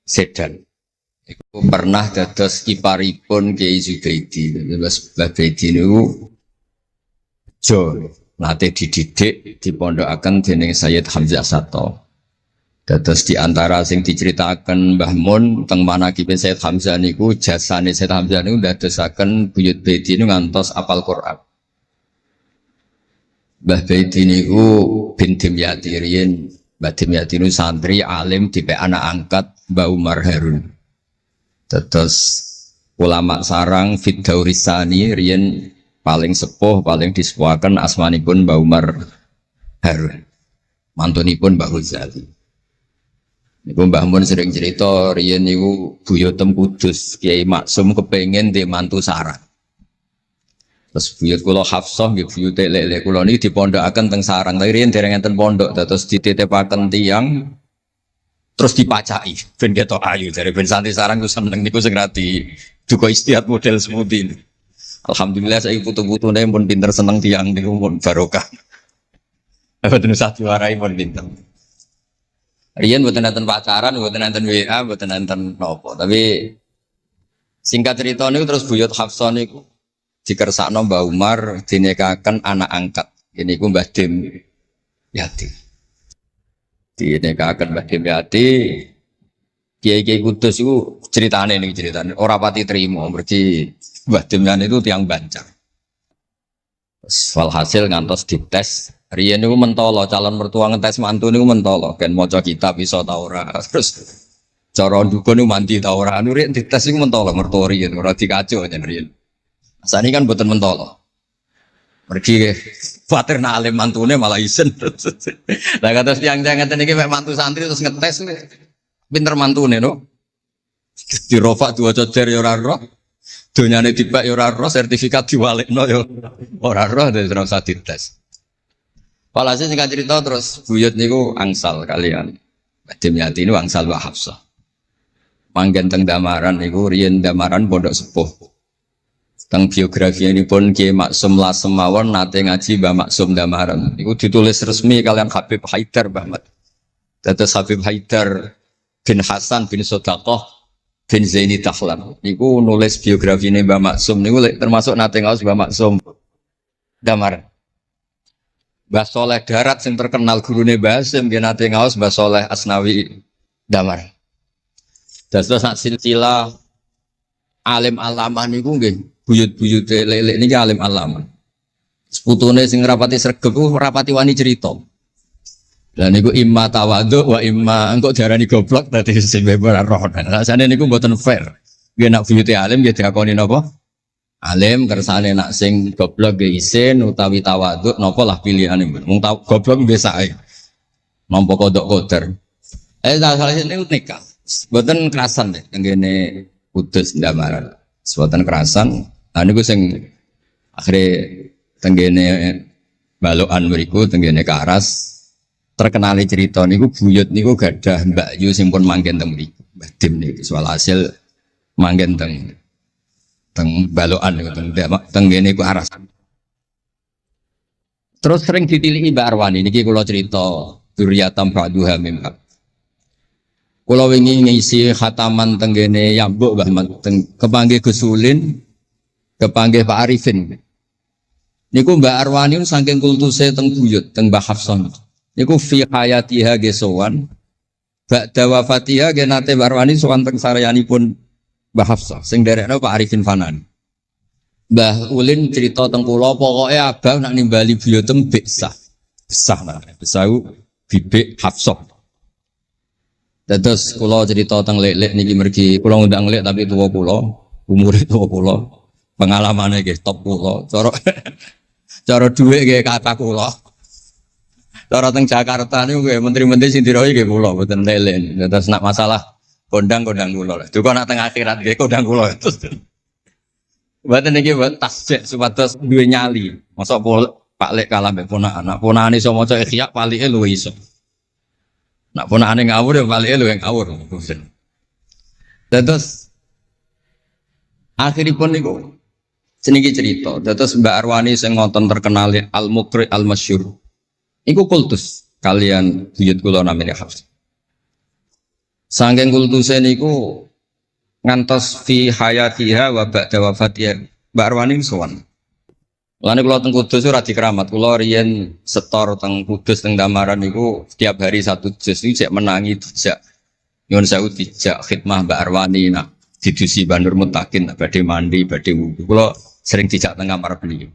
Sedan. Iku pernah dados iparipun Kiai Zubaidi. Dados Mbah Baidi niku jo nate dididik dipondokaken dening Sayyid Hamzah Sato. Dados di antara sing diceritaken Mbah Mun teng manakibe Sayyid Hamzah niku jasane Sayyid Hamzah niku ndadosaken buyut Baidi niku ngantos apal Quran. Mbah Baidi niku bin Dimyati riyen, Mbah Dimyati niku santri alim dipek anak angkat Mbah Umar Harun. Terus ulama sarang Fiddaurisani riyen paling sepuh, paling disepuhaken asmanipun Mbah Umar Harun. Mantunipun Mbah Ghazali. Niku Mbah Mun sering cerita riyen niku buyutem Kudus, Kiai Maksum kepengin dhe mantu sarang. Terus buyut kula Hafsah nggih buyut lek kula niki dipondokaken teng sarang. Tapi riyen dereng enten pondok terus dititipaken tiyang terus dipacaki ben ketok ayu dari ben santri sarang ku seneng niku sing rati duka istiad model semudi. Alhamdulillah saiki putu-putune pun pinter seneng tiyang niku pun barokah. Mboten usah diwarai pun pinter. Riyen mboten enten pacaran, mboten enten WA, mboten enten napa. Tapi singkat cerita niku terus buyut Hafsah niku dikersakno Mbah Umar dinikahaken anak angkat. Ini ku Mbah Dim Yati. Dinikahaken Mbah Dim Yati. Kiai-kiai Kudus itu ceritane nih ceritane. Ora pati trimo mergi Mbah Dim Yati itu tiang Banjar. Walhasil ngantos dites. Riyen niku mentolo calon mertua ngetes mantu niku mentolo. Kan maca kitab iso ta ora. Terus cara ndukun niku mandi ta ora. Anu riyen dites niku mentolo mertua riyen ora dikaco jan riyen. Sani kan boten mentolo. Pergi ke khawatir nak alim mantune malah isen. Lah kata tiang-tiang ngeten iki mek mantu santri terus ngetes pinter mantune no. Dirofak dua coder ya ora roh. Donyane dipek ya ora roh, sertifikat diwalekno ya ora roh terus ora usah dites. Walhasil singkat cerita terus buyut niku angsal kalian. Badhe Yati niku angsal Mbah Hafsah. Manggen teng Damaran niku riyen Damaran pondok sepuh. Teng biografi ini pun Kiai Maksum Lasem mawon nate ngaji Mbah Maksum Damaran. Niku ditulis resmi kalian Habib Haidar Mbah Mat. Dados Habib Haidar bin Hasan bin Sodaqah bin Zaini Tahlan. Niku nulis biografi ini Mbah Maksum niku termasuk nate ngaos Mbah Maksum Damaran. Mbah Soleh Darat yang terkenal gurune Mbah Hasim nggih nate ngaos Mbah Soleh Asnawi Damar. Dados sak silsilah alim alamah niku nggih buyut-buyute lelek niki alim alamah. Seputune sing rapati sregep ku rapati wani cerita. Lah niku imma tawadhu wa imma engko diarani goblok dadi sing ora roh. Rasane niku mboten fair. Nggih nak buyute alim nggih diakoni napa? Alim kersane nak sing goblok ge isin utawi tawadhu napa lah pilihane mung goblok biasa ae nampa kodok koder salah sini nikah mboten kerasan deh tenggene Kudus Damaran mboten kerasan niku sing akhire tenggene balokan mriku tenggene Karas terkenal cerita niku buyut niku gadah Mbak Yu sing pun manggen teng mriku Mbah Dim niku soal hasil manggen teng balokan teng ngene ku aras. Terus sering ditilihi Mbak Arwani niki kula cerita dzurriyatam ba'duha mim. Kula wingi ngisi khataman teng ngene Yambuk Mbah Mat teng kepanggih Gus Ulin, kepanggih Pak Arifin. Niku Mbak Arwani saking kultuse teng buyut teng Mbah Hafsah. Niku fi hayatiha gesowan. Ba'da wafatiha genate Mbak Arwani sowan teng saryanipun Mbah Hafsah, sing derekno Pak Arifin Fanan. Mbah Ulin cerita teng kula pokoke abang nak nimbali buyutem besah. Besah lah, besau bibik Hafsah. Terus kula cerita teng lek-lek niki mergi kula ngundang lek tapi tuwa kula, umure tuwa kula. Pengalamane nggih top kula. Cara dhuwit nggih kata kula. Cara teng Jakarta niku nggih menteri-menteri sing dirohi nggih kula mboten lek-lek. Terus nak masalah kondang kula lah. Duka nak teng akhirat nggih kondang kula. Mboten niki tasjek supados duwe nyali. Mosok Pak Lek kalah mbek ponakan. Nak ponakane iso maca Ihya palike luwe iso. Nak ponakane ngawur ya palike luwe ngawur. Terus akhiripun niku seniki cerita. Terus Mbak Arwani sing ngoten terkenal Al-Muqri Al-Masyhur. Iku kultus kalian buyut kula namine Hafsah. Sangking kultuse niku ngantos fi hayatiha wa ba'da wafatiha Mbak Arwani sowan. Lane kula teng Kudus ora dikeramat, kula riyen setor teng Kudus teng Damaran niku setiap hari satu juz iki cek menangi dijak nyuwun sewu dijak khidmah Mbak Arwani nak didusi Bandur Mutakin badhe mandi badhe wudu. Kula sering dijak teng kamar beliau.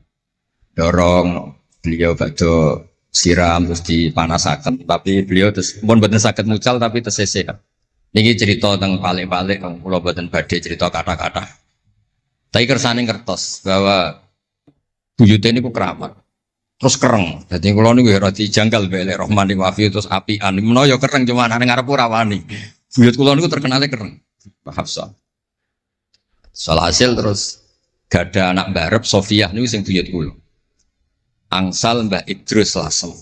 Dorong beliau badhe siram terus dipanasaken tapi beliau terus pun mboten saged mucal tapi tersese. Niki cerita tentang palik-palik, kalau buatan badai cerita kata-kata. Tapi kersane ngertos bahwa buyutnya ini ku keramat, terus kereng. Jadi kalau ini roti janggal beli Rohmani Wafi terus apian. Menawa kereng cuma anak ngarep rawani. Buyut kulo niku terkenalnya kereng. Mbah Hafsah. Soal hasil terus gada anak barep Sofiah niku sing buyut kulo. Angsal Mbah Idrus Lasem.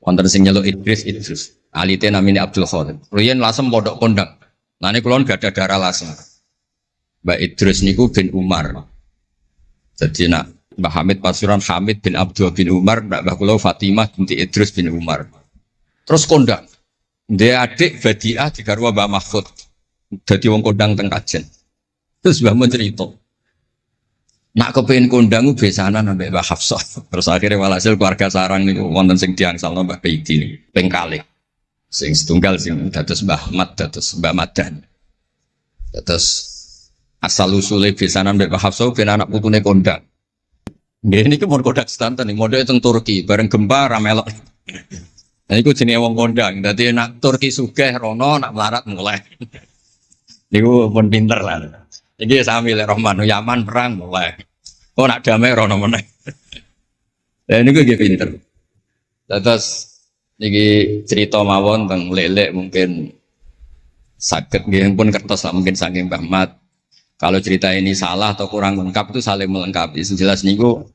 Wonten sing nyeluk Idrus. Alite namine Abdul Khadir. Riyen Lasem pondok kondang. Lah niku kulon gada darah Lasem. Mbak Idrus niku bin Umar. Jadi nak Mbah Hamid Pasuruan Hamid bin Abdul bin Umar, Mbah kula Fatimah binti Idrus bin Umar. Terus kondang. Dia adik Badiah digarwa Mbah Mahfud. Dadi wong kondang teng Kajen. Terus Mbah mun cerita. Nak kepengin kondang besanan ambek Mbah Hafsah. Terus akhirnya walhasil keluarga sarang niku wonten sing diangsalno Mbah Baidi niku ping kalih. Sing setunggal sing dados Mbah Mat dados Mbah Madan. Dados asal usule besanan mbek Mbah Hafsah ben anak putune kondang. Nggih niki mon kondang sedanten model teng Turki bareng gempa ra melok. Nah iku jenenge wong kondang. Dadi nak Turki sugih rono nak melarat mulai. Niku pun pinter lah. Iki sami lek Rahman Yaman perang mulai. Oh nak damai rono meneh. Dan ini gue pinter. Terus niki cerita mawon tentang lelek mungkin sakit nggih pun kertas lah mungkin saking Mbah Mat. Kalau cerita ini salah atau kurang lengkap itu saling melengkapi. Sejelas niku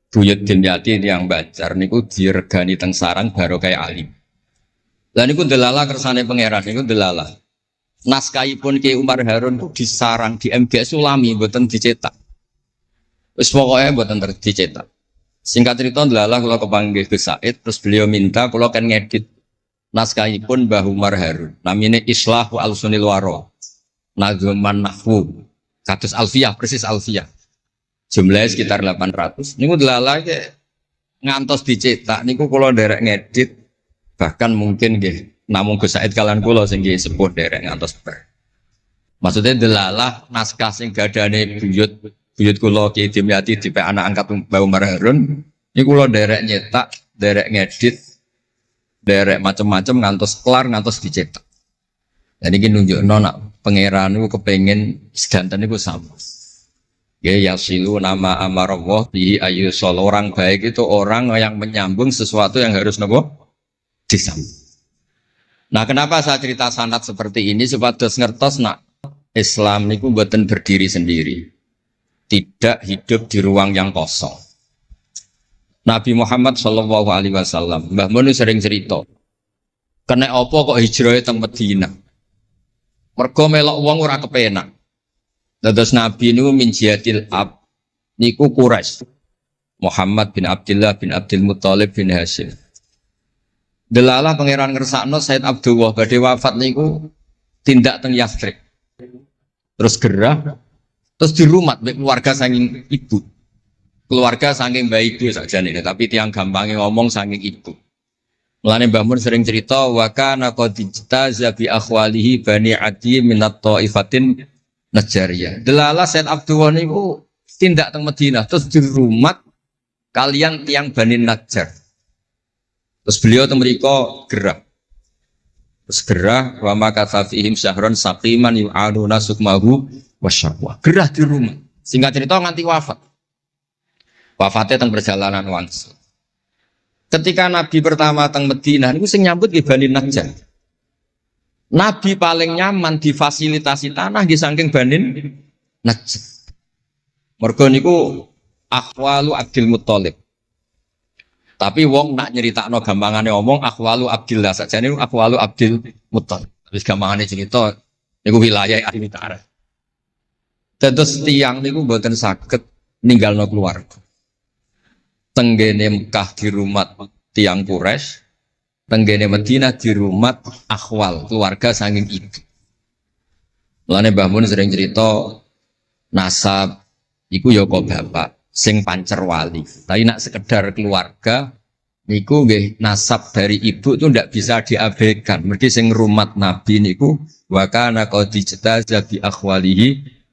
buyut Dimyati yang Banjar niku diregani teng sarang baru kayak alim. Lah niku delala kersane pangeran niku delala. Naskahipun Ki Umar Harun itu disarang di MGS Sulami mboten dicetak. Wis pokoke mboten dicetak. Singkat cerita delala kula kepanggih Gus Said terus beliau minta kula kan ngedit naskahipun Mbah Umar Harun. Namine Islahu Al-Sunil Waro. Nadzuman Nahwu. Kados Alfiyah, persis Alfiyah. Jumlahnya sekitar 800. Niku delala ngantos dicetak niku kula nderek ngedit bahkan mungkin nggih namung Gus Said kalian kula sing nggih sepuh nderek ngantos bar. Maksudnya delala naskah sing gadane buyut kula Ki Dimyati dipek anak angkat Mbah Umar Harun niku kula nderek nyetak, nderek ngedit, nderek macam-macam ngantos kelar ngantos dicetak. Jadi ini nunjukno nak pangeran itu kepengen sedanten itu sama. Ya yasilu nama amarallah bihi ayyusol, orang baik itu orang yang menyambung sesuatu yang harus nopo disambung. Nah, kenapa saya cerita sanad seperti ini supaya ngertos nak Islam niku mboten berdiri sendiri. Tidak hidup di ruang yang kosong. Nabi Muhammad sallallahu alaihi wasallam, Mbah Mun sering cerita. Kena apa kok hijrah teng Madinah? Mergo melok wong ora kepenak. Dados Nabi niku min jihadil ab niku Quraisy. Muhammad bin Abdullah bin Abdul Muthalib bin Hashim. Delalah pangeran ngersakno Said Abdullah badhe wafat niku tindak teng Yathrib. Terus gerah terus dirumat mbek keluarga saking ibu. Keluarga saking mbak ibu sakjane tapi tiang gampange ngomong saking ibu. Mulane Mbah Mun sering cerita wa kana qad ijtaza bi akhwalihi bani Adi minat taifatin Najariyah. Delala Said Abdullah niku tindak teng Madinah terus dirumat kalian tiang Bani Najjar. Terus beliau teng mriko gerah. Terus gerah wa makatha fihim syahron saqiman yu'aluna sukmahu wasyaqwa. Gerah di rumah. Singkat cerita nganti wafat. Wafatnya teng perjalanan wangsul. Ketika Nabi pertama teng Madinah niku sing nyambut nggih Bani Najjar. Nabi paling nyaman difasilitasi tanah nggih saking Bani Najjar. Mergo niku akhwalu Abdul Muthalib. Tapi wong nak nyeritakno gampangane omong akhwalu Abdillah sakjane niku akhwalu Abdul Muthalib. Wis gampangane cerita niku wilayah ahli Ta'arif. Dados tiyang niku mboten saged ninggalno keluarga. Tenggene Mekah di rumah tiang Quraisy, tenggene Madinah di rumah akhwal keluarga saking ibu. Mulane Mbah Mun sering cerita nasab iku ya kok bapak sing pancer wali. Tapi nak sekedar keluarga niku nggih nasab dari ibu itu ndak bisa diabaikan. Mergi sing rumat Nabi niku wa kana qad ijtaza bi akhwalihi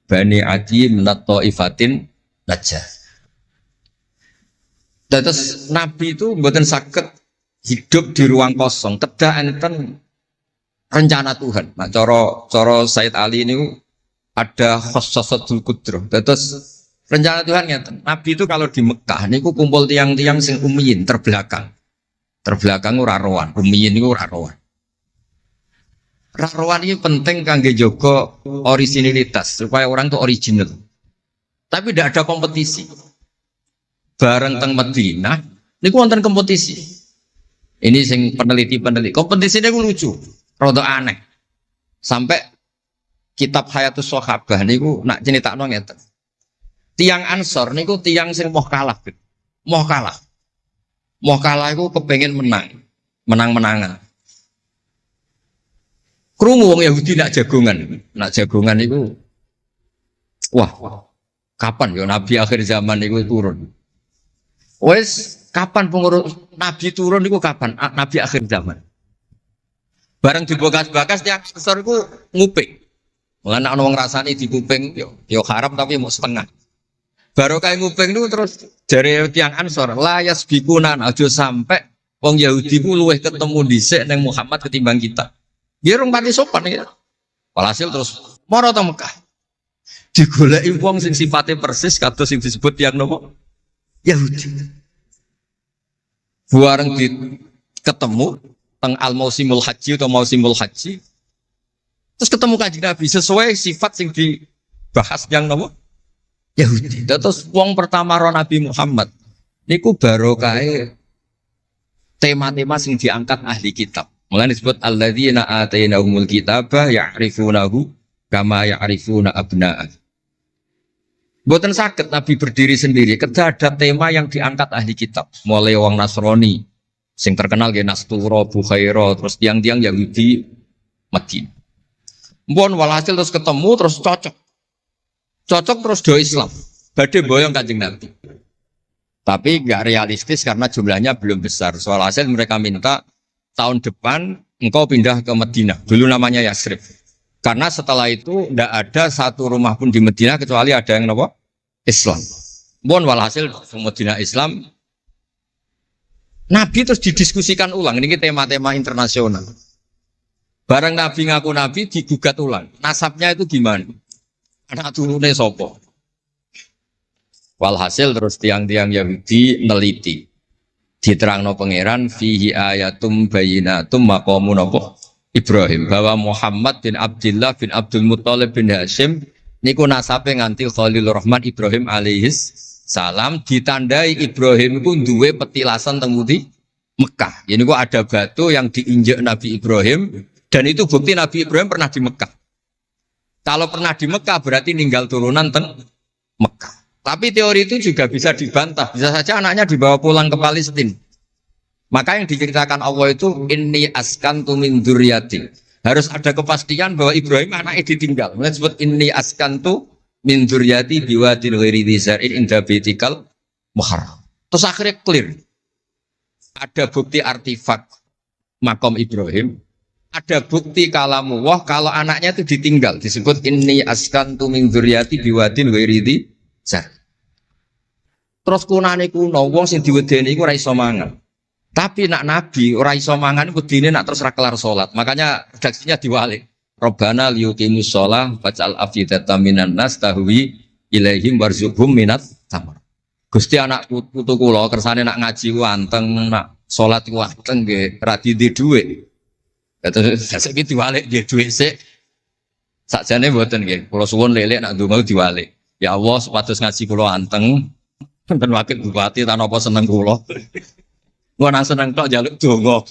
bani Adi minat taifatin Najjar. Terus Nabi itu mboten saged hidup di ruang kosong, kedah enten rencana Tuhan. Nah, cara Said Ali ini ada khossasatul qudrah. Terus rencana Tuhan ngeten. Nabi itu kalau di Mekah niku kumpul tiang-tiang sing ummiyin terbelakang. Terbelakang ora rowan, ummiyin niku ora rowan. Rarowan ini penting kangge jaga originalitas supaya orang itu original. Tapi tidak ada kompetisi. Bareng teng Madinah niku wonten kompetisi. Ini sing peneliti kompetisinya ku lucu, rada aneh. Sampai kitab Hayatus Sahabah niku nak ceritakno ngeten. Tiang Ansor niku tiang sing moh kalah. Moh kalah iku kepengin menang-menangan. Krungu wong Yahudi nak jagongan niku wah, kapan ya Nabi akhir zaman niku turun? Wes kapan pengurus Nabi turun niku kapan? Nabi akhir zaman. Bareng dibakas-bakas tiang besar iku nguping. Mulane ana wong rasani dikuping yo haram tapi mau setengah. Baru kayak nguping niku terus jare tiang Ansor layas bikunan aja sampai wong Yahudi ku luweh ketemu dhisik ning Muhammad ketimbang kita. Dia rong pati sopan ya. Walhasil terus moro teng Mekah. Digoleki wong sing sifatnya persis kados sing disebut tiang nopo? Yahudi. Buareng di ketemu teng al mausimul haji atau mausimul haji. Terus ketemu Kanjeng Nabi sesuai sifat sing dibahas yang nopo Yahudi. Terus wong pertama ro Nabi Muhammad niku barokahe tema-tema sing diangkat ahli kitab. Mulane disebut alladzina atainahumul kitaba ya'rifunahu kama ya'rifuna abna'ah. Mboten saged Nabi berdiri sendiri, kedah ada tema yang diangkat ahli kitab. Mulai wong Nasrani sing terkenal nggih Nastura, Bukhaira, terus tiang-tiang Yahudi Madinah. Mpun walhasil terus ketemu terus cocok. Cocok terus do Islam. Badhe boyong Kanjeng Nabi. Tapi enggak realistis karena jumlahnya belum besar. Soal hasil mereka minta tahun depan engkau pindah ke Madinah. Dulu namanya Yasrib. Karena setelah itu tidak ada satu rumah pun di Madinah kecuali ada yang apa? Islam. Bon walhasil Madinah Islam. Nabi terus didiskusikan ulang. Ini tema-tema internasional. Bareng Nabi ngaku Nabi digugat ulang. Nasabnya itu gimana? Anak turunnya sopo. Walhasil terus tiang-tiang Yahudi neliti. Diterangno pangeran fihi ayatum bayinatum maqamun apa? Ibrahim, bahwa Muhammad bin Abdullah bin Abdul Muttalib bin Hashim niku nasabe nganti Khalilur Rahman Ibrahim alaihis salam, ditandai Ibrahim iku duwe petilasan teng di Mekah. Ya niku ada batu yang diinjak Nabi Ibrahim dan itu bukti Nabi Ibrahim pernah di Mekah. Kalau pernah di Mekah berarti ninggal turunan teng Mekah. Tapi teori itu juga bisa dibantah. Bisa saja anaknya dibawa pulang ke Palestina. Maka yang diceritakan Allah itu inni askantu min dzurriyyati. Harus ada kepastian bahwa Ibrahim anaknya ditinggal. Mulai disebut inni askantu min dzurriyyati biwadin ghairi dzar'in inda baitikal muharram. Terus akhirnya clear. Ada bukti artifak makom Ibrahim, ada bukti kalamullah kalau anaknya itu ditinggal. Disebut inni askantu min dzurriyyati biwadin ghairi dzar'in. Terus kunane kuno wong sing diwedeni iku ora iso mangan. Tapi nak Nabi ora iso mangan wedine nak terus ra kelar salat. Makanya redaksinya diwalik. Rabbana liyuqimus shalah faj'al afidatan minan nas tahwi ilaihim warzuqhum minat tamar. Gusti anak putu kula kersane nak ngaji ku anteng, nak salat ku anteng nggih ra di dhuwit. Terus saiki diwalik nggih dhuwit sik. Sakjane mboten nggih. Kula suwun lelek nak ndonga diwalik. Ya Allah supados ngaji kula anteng. Wonten wakil bupati tanpa seneng kula. Gua nang seneng tok njaluk donga.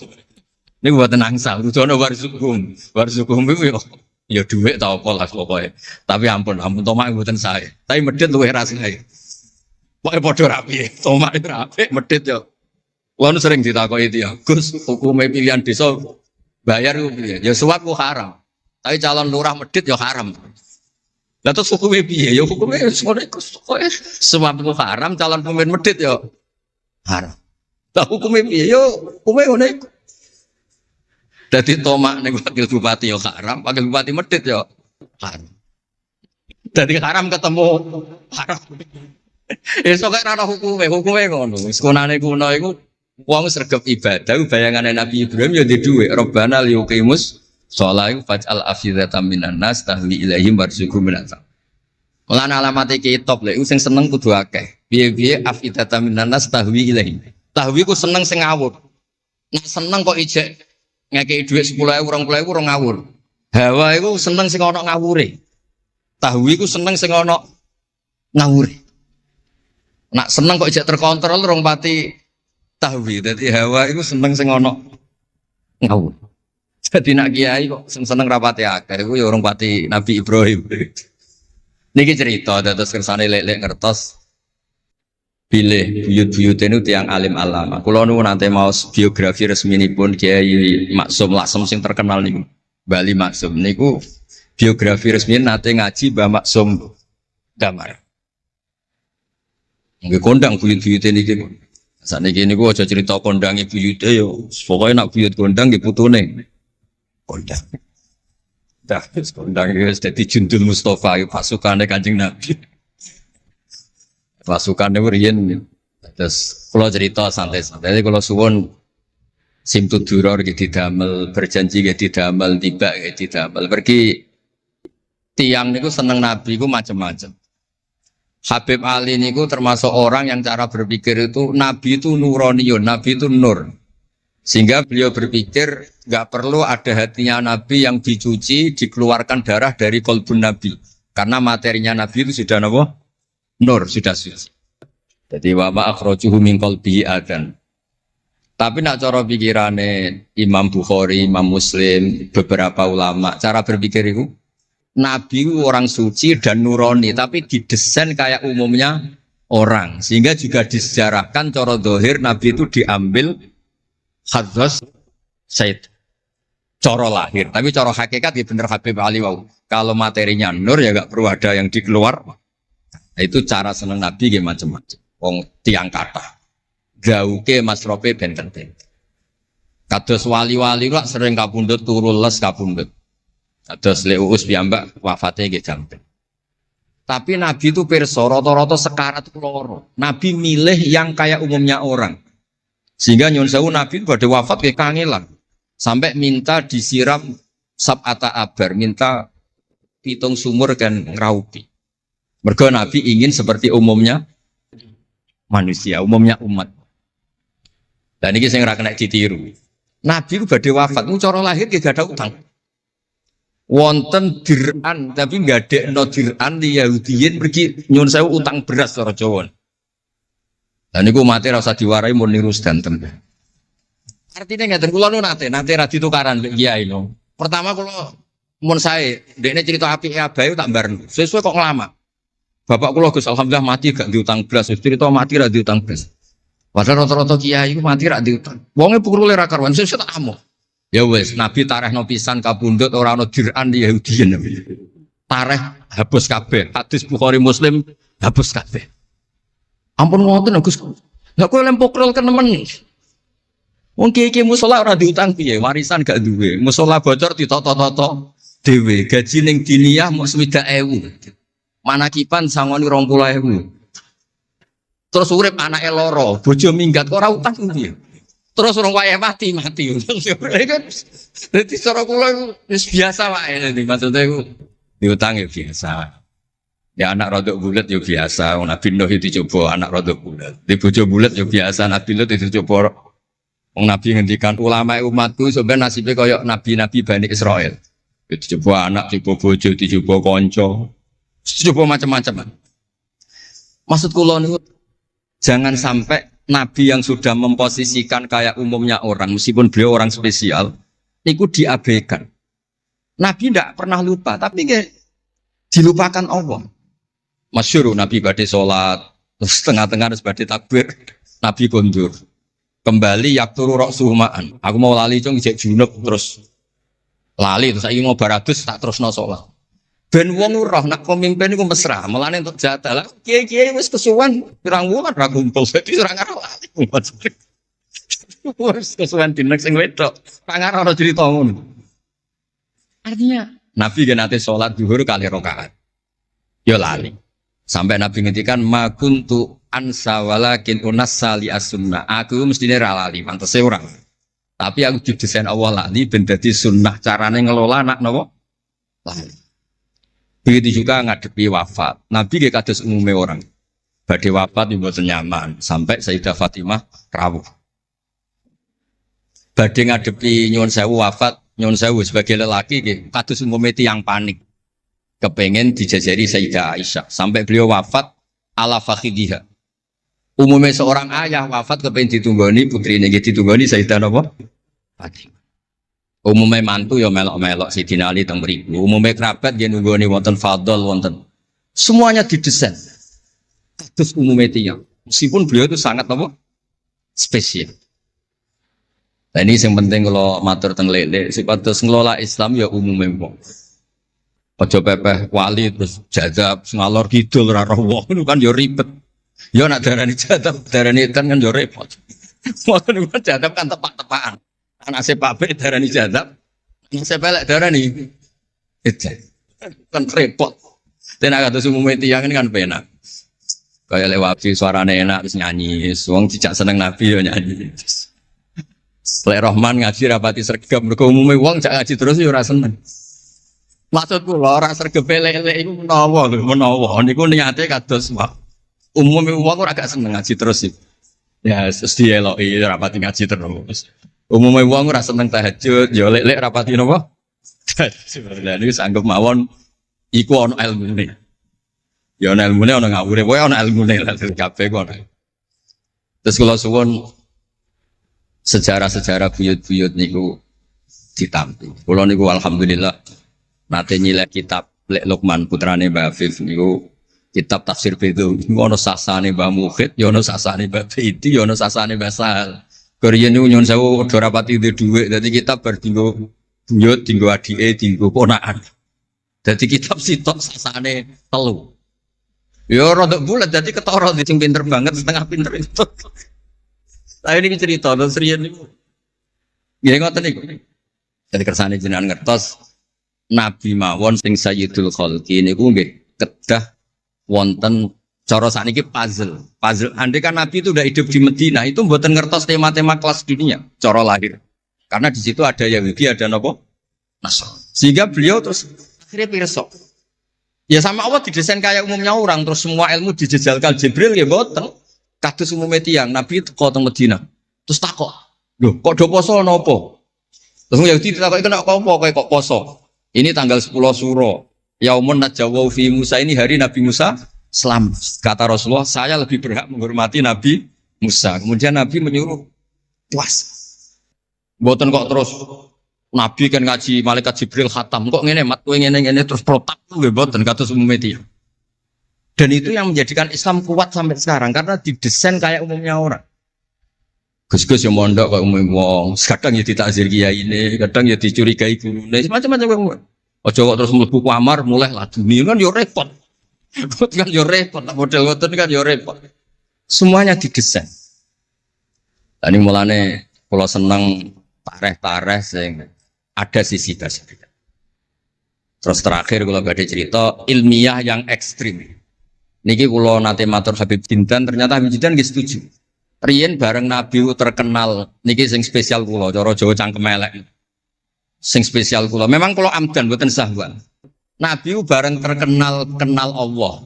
Niku mboten angsal, rudono warzuqhum. Warzuqhum iku ya dhuwit ta apa lah pokoke. Tapi ampun tomak mboten sae. Tapi medhit luwih rasane. Pokoke padha rapi. Tomak itu rapi, medhit yo. Kuwi sering ditakoki dia, Gus, hukume pilihan desa bayar ku piye? Ya suap ku haram. Tapi calon lurah medhit ya haram. Lah terus hukume piye? Ya hukume sore Gus. Suap ku haram, calon pemimpin medhit ya haram. Lah hukume piye yo hukume ngono iku. Dadi tomak ning wakil bupati yo haram, wakil bupati medhit yo haram. Dadi haram ketemu haram. Esuk kok ora hukume ngono. Wis kunane kuno iku wong sregep ibadah bayangane Nabi Ibrahim yo ndek dhuwit. Rabbana liyuqimus shalah faj'al afidatan minan nas tahwi ilaihim warzuqhum minat. Mulane alamat iki top lek sing seneng kudu akeh. Piye-piye afidatan minan nas tahwi ilaihim. Tahwi ku seneng sing ngawur. Nek seneng kok ijek ngekeki dhuwit 10.000 20.000 ora ngawur. Hawa iku seneng sing ana ngawure. Tahwi ku seneng sing ana ngawure. Nak seneng kok ijek terkontrol rong pati tahwi. Dadi hawa iku seneng sing ana ngawur. Dadi nak kiai kok seneng rapati akeh iku ya rong pati Nabi Ibrahim. Niki cerita dados kersane lek-lek ngertos pilih buyut-buyut itu tiang alim alama. Kalau nu nanti mau biografi resmi ini pun Kiai Maksum Lasem sing terkenal nih Bali Maksum. Niku biografi resmi nanti ngaji Mbah Maksum Damar. Nggih kondang buyut-buyut ini gitu. Saat ini niku aja cerita kondangi buyut yo. Pokoknya nak buyut kondang gitu putune. Kondang. Dah kondang itu jadi Jundul Mustafa pasukannya Kanjeng Nabi. Pasukan itu riyen terus kalau cerita santai-santai jadi kalau suwon simtu duror gitu damel berjanji gitu damel tiba gitu damel pergi tiang niku seneng Nabi ku macam-macam Habib Ali niku termasuk orang yang cara berpikir itu Nabi itu nuroniyun, Nabi itu nur. Sehingga beliau berpikir nggak perlu ada hatinya Nabi yang dicuci, dikeluarkan darah dari kolbun Nabi. Karena materinya Nabi itu sudah apa? Nur, sudah suci. Jadi wa ma akhrajuhu min qalbihi adan. Tapi nak cara pikirane Imam Bukhari, Imam Muslim, beberapa ulama, cara berpikir itu Nabi orang suci dan nurani, tapi didesain kayak umumnya orang. Sehingga juga disejarahkan cara zahir Nabi itu diambil hadzos Said. Cara lahir, tapi cara hakikat ya bener Habib Ali wau. Kalau materinya nur ya gak perlu ada yang dikeluar. Nah, itu cara seneng Nabi ya macam-macam. Wong tiang kata, gauke masrope benten-benten. Kados wali-wali lah sering kapundhut turu les kapundhut. Kados Leuus piyambak wafatnya nggih jampen. Tapi Nabi itu pirsa rata-rata sekarat loro. Nabi milih yang kayak umumnya orang. Sehingga nyuwun sewu Nabi itu pada wafat kayak kangelan. Sampai minta disiram sab'ata abar, minta pitung sumur kan ngraupi. Mergo Nabi ingin seperti umumnya manusia, umumnya umat. Dan ini saya nggak kena ditiru. Nabi itu badhe wafat, cara lahir gak ada utang. Wonten dir'an, tapi nggak ada no dir'an di Yahudiyin pergi nyuwun sewu utang beras cara Jawa. Dan niku mati rasa diwarai mun niru sedanten. Artinya ngeten kula nu nate ra ditukaran mbek kiai no. Pertama kula mun sae ndekne cerita apike abahe tak bareng. Sesuai kok ngelama. Bapak kula Gus alhamdulillah mati gak diutang belas. Cerita mati ra diutang belas. Padahal rata-rata kiai iku mati ra diutang. Wonge pukule ra karuan sesuk tak amuh. Ya wis Nabi tarehno pisan kapundhut ora ana dir'an Yahudiyin. Tareh hapus kabeh. Hadis Bukhari Muslim hapus kabeh. Ampun ngoten Gus. Lah kowe lempok kan nemen. Wong kiai musola ora diutang piye, warisan gak duwe. Musola bocor ditoto-toto dhewe, gaji ning diniyah mok 60.000. Manakipan sangoni 20.000. Terus urip anake loro, bojo minggat kok ora utang piye. Terus orang wayahe mati. Dadi cara kula wis biasa wae. Maksudnya iku diutang ya biasa. Ya anak rodok bulat ya biasa. Nabi Nuh itu coba anak rodok bulat. Di bojo bulat ya biasa. Nabi Nuh itu coba. Wong Nabi ngendikan ulama umatku sebenarnya nasibnya kayak nabi-nabi Bani Israel. Dicoba anak, dicoba bojo, dicoba konco, dicoba macam-macam. Maksud kula niku jangan sampai nabi yang sudah memposisikan kayak umumnya orang, meskipun beliau orang spesial, niku diabaikan. Nabi tidak pernah lupa, tapi dilupakan Allah. Masyhur Nabi badhe salat, terus tengah-tengah harus badhe takbir, Nabi kondur. Kembali yakturu roksuhumaan. Aku mau lali cung ijek junub terus lali terus saiki mau baratus tak terusno salat. Ben wong roh nak pemimpin iku mesra, melane untuk jatah lah. Kiai-kiai wis kesuwen pirang wulan ra kumpul dadi ora ngarep lali. Wis kesuwen dinek sing wedok. Pangar ora cerita ngono. Artinya Nabi gen ate salat zuhur kali rakaat. Ya lali. Sampai Nabi ngendikan ma kuntu ansa walakin unassa li as-sunnah. Aku mestine ra lali, pantese ora. Tapi aku didesain Allah lali ben dadi sunnah carane ngelola anak napa? Lali. Begitu juga ngadepi wafat. Nabi nggih kados umume orang. Badhe wafat mboten nyaman sampai Sayyidah Fatimah rawuh. Badhe ngadepi nyuwun sewu wafat, nyuwun sewu sebagai lelaki nggih kados umume tiyang panik. Kepengen dijajari Sayyidah Aisyah sampai beliau wafat ala fakhidiha. Umumnya seorang ayah wafat kepengen ditunggoni putrinya gitu ditunggoni Sayyidah apa? Fatimah. Umumnya mantu ya melok-melok Sayyidina Ali teng mriku. Umumnya kerabat dia nunggoni wonten fadl wonten. Semuanya didesain. Kados umumnya tiyang. Meskipun beliau itu sangat apa? Spesial. Nah ini yang penting kalau matur teng lele sipatos ngelola Islam ya umumnya wong. Aja pepeh wali terus jadab ngalor kidul ora roh wong kan ya ribet. Ya nak darani jadab, darani kan ya repot. Wong kan jadab kan tepak-tepakan. Anak sepak be darani jadab, anak sepelek darani ejek. Kan repot. Tenan kados umume tiyang kan penak. Kayak lewat suarane enak terus nyanyi, wong dijak seneng Nabi ya nyanyi. Lek Rahman ngaji rapati sregep mergo umume wong jak ngaji terus ya ora seneng. Maksud kula ora sregep lele iku menawa lho, menawa niku niate kados wae. Umume wong ora gak seneng ngaji terus iki. Ya terus dieloki rapati ngaji terus. Umume wong ora seneng tahajud, ya lek rapati napa? Lah niku sanggep mawon iku ana ilmune. Ya ana ilmune ana ngawure, wae ana ilmune lah kabeh kok. Terus kula suwun sejarah-sejarah buyut-buyut niku ditampi. Kula niku alhamdulillah nate nyilek kitab Lek Lukman putrane Mbah Afif niku kitab tafsir Bedo. Niku ana sasane Mbah Mukhid, ya ana sasane Mbah Beidi, ya ana sasane Mbah Sahal. Koriyen niku nyuwun sewu ora rapati duwe dhuwit, dadi kitab bar dinggo buyut, dinggo adike, dinggo ponakan. Dadi kitab sitok sasane 3. Ya rada bulat dadi ketara sing pinter banget setengah pinter itu. Lah ini cerita terus riyen niku. Nggih ngoten niku. Dadi kersane jenengan ngertos Nabi mawon sing Sayyidul Khalqi niku nggih kedah wonten cara sakniki puzzle. Puzzle andai kan Nabi itu udah hidup di Madinah itu mboten ngertos tema-tema kelas dunia cara lahir. Karena di situ ada Yahudi, ada napa? Nasrani. Sehingga beliau terus akhirnya pirsa. Ya sama Allah didesain kayak umumnya orang terus semua ilmu dijejalkan Jibril ya mboten. Kados umume tiyang Nabi teko teng Madinah. Terus takok, "Lho, kok do poso napa?" Terus Yahudi ditakoki kena apa kok poso? Ini tanggal 10 Suro. Yaumun najawau fi Musa, ini hari Nabi Musa selamat. Kata Rasulullah, saya lebih berhak menghormati Nabi Musa. Kemudian Nabi menyuruh puas. Mboten kok terus Nabi kan ngaji malaikat Jibril khatam. Kok ngene mat kowe ngene terus protap nggih mboten kados umume tiyang. Dan itu yang menjadikan Islam kuat sampai sekarang karena didesain kayak umumnya orang. Gus-gus yang mondok kayak umum wong, kadang ya ditakzir kiai ini, kadang ya dicurigai guru, macam-macam. Ojo kok terus mlebu kamar mulai lah dunia kan yo repot. Kan yo repot, model ngoten kan yo repot. Semuanya didesain. Tadi mulane kula seneng tareh-tareh sing ada sisi positif. Terus terakhir kula badhe cerita ilmiah yang ekstrim. Niki kula nate matur Habib Jindan, ternyata Habib Jindan nggih setuju. Riyen bareng Nabi terkenal niki sing spesial kula cara Jawa cangkem elek. Sing spesial kula memang kula amdan mboten sahwan. Nabi bareng terkenal kenal Allah.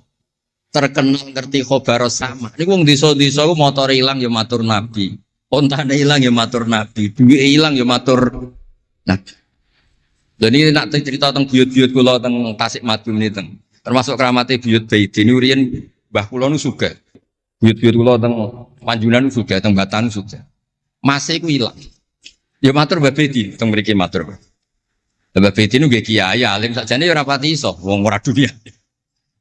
Terkenal ngerti khobar sama. Niku wong desa-desa ku motor ilang ya matur Nabi. Ontane ilang ya matur Nabi. Duwe ilang ya matur Nabi. Dan ini nak cerita tentang buyut-buyut kula teng Tasikmalaya niki termasuk keramate buyut Baiti niku riyen mbah kula nu sugih. Buyut-buyut kula teng Manjunan sugih, teng Batan sugih. Masih ku ilang. Ya matur Mbah Baiti teng mriki matur. Mbah Baiti niku nggih kiai alim sakjane ya ora pati iso wong ora dunia.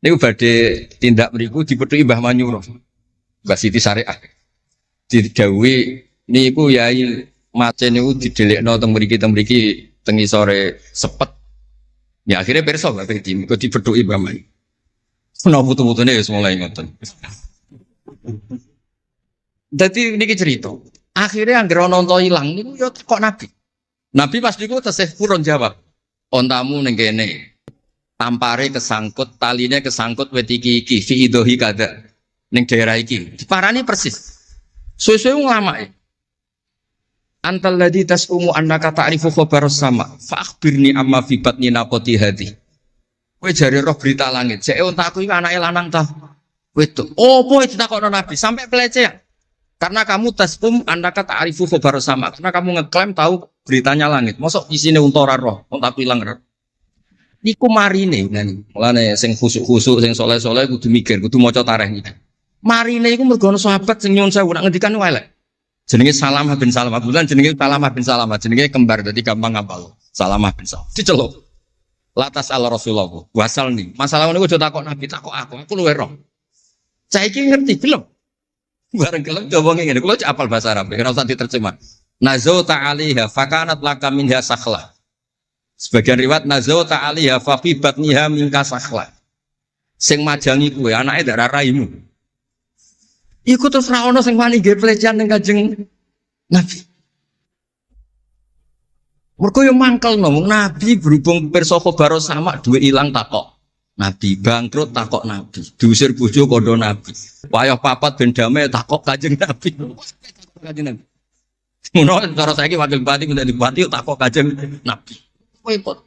Niku badhe tindak mriku dipethuki Mbah Manyuro. Mbah Siti Syariah. Didhawuhi niku yai macen niku didelekno teng mriki teng isore sepet. Ya akhirnya pirsa Mbah Baiti niku dipethuki Mbah Manyuro. Ana putu-putune wis mulai ngoten. Dadi niki cerita. Akhirnya anggere ana unta ilang niku ya kok Nabi. Nabi pas niku tesih purun jawab. Ontamu ning kene. Tampare kesangkut, taline kesangkut wit iki fi idohi kada. Ning daerah iki. Diparani persis. Suwe-suwe nglamake. Antal ladzi tasumu annaka ta'rifu khabaras sama. Fa akhbirni amma fi batni naqati hadi. Kowe jare roh berita langit. Jek untaku iki anake lanang ta. Wedok. Opo ditakokno Nabi sampai pelecehan. Karena kamu tasum annaka ta'rifu khabaras sama. Karena kamu ngeklaim tahu beritanya langit. Mosok isine unta ora roh, unta ilang roh. Niku marine ngene. Mulane sing khusuk-khusuk sing saleh-saleh kudu mikir, kudu maca tarikh iki. Marine iku mergo ana sahabat sing nyuwun sewu nak ngendikan wae elek. Jenenge Salamah bin Salamah. Bulan jenenge Salamah bin Salamah. Jenenge kembar dadi gampang ngapal. Salamah bin Salamah. Diceluk. Latas ala Rasulullah. Wasal nih. Masalah niku aja takok Nabi, takok aku. Aku luwe roh. Saiki ngerti gelem. Bareng gelem coba ngene. Kulo apal bahasa Arab, ora usah diterjemah. Nazauta 'alaiha fakanat laka minha sakhla. Sebagian riwayat nazauta 'alaiha fa fi batniha minka sakhla. Sing majangi kuwe anake ndak raimu. Iku terus ra ono sing wani nggih pelecehan ning Kanjeng Nabi. Mergo yo mangkelno Nabi berhubung pirsa khabar sama duwe ilang takok. Nabi bangkrut takok Nabi, diusir bojo kondo Nabi. Wayah papat ben damai takok Kanjeng Nabi. Kanjeng Nabi. Ngono cara saiki wakil bupati minta bupati takok Kanjeng Nabi. Repot.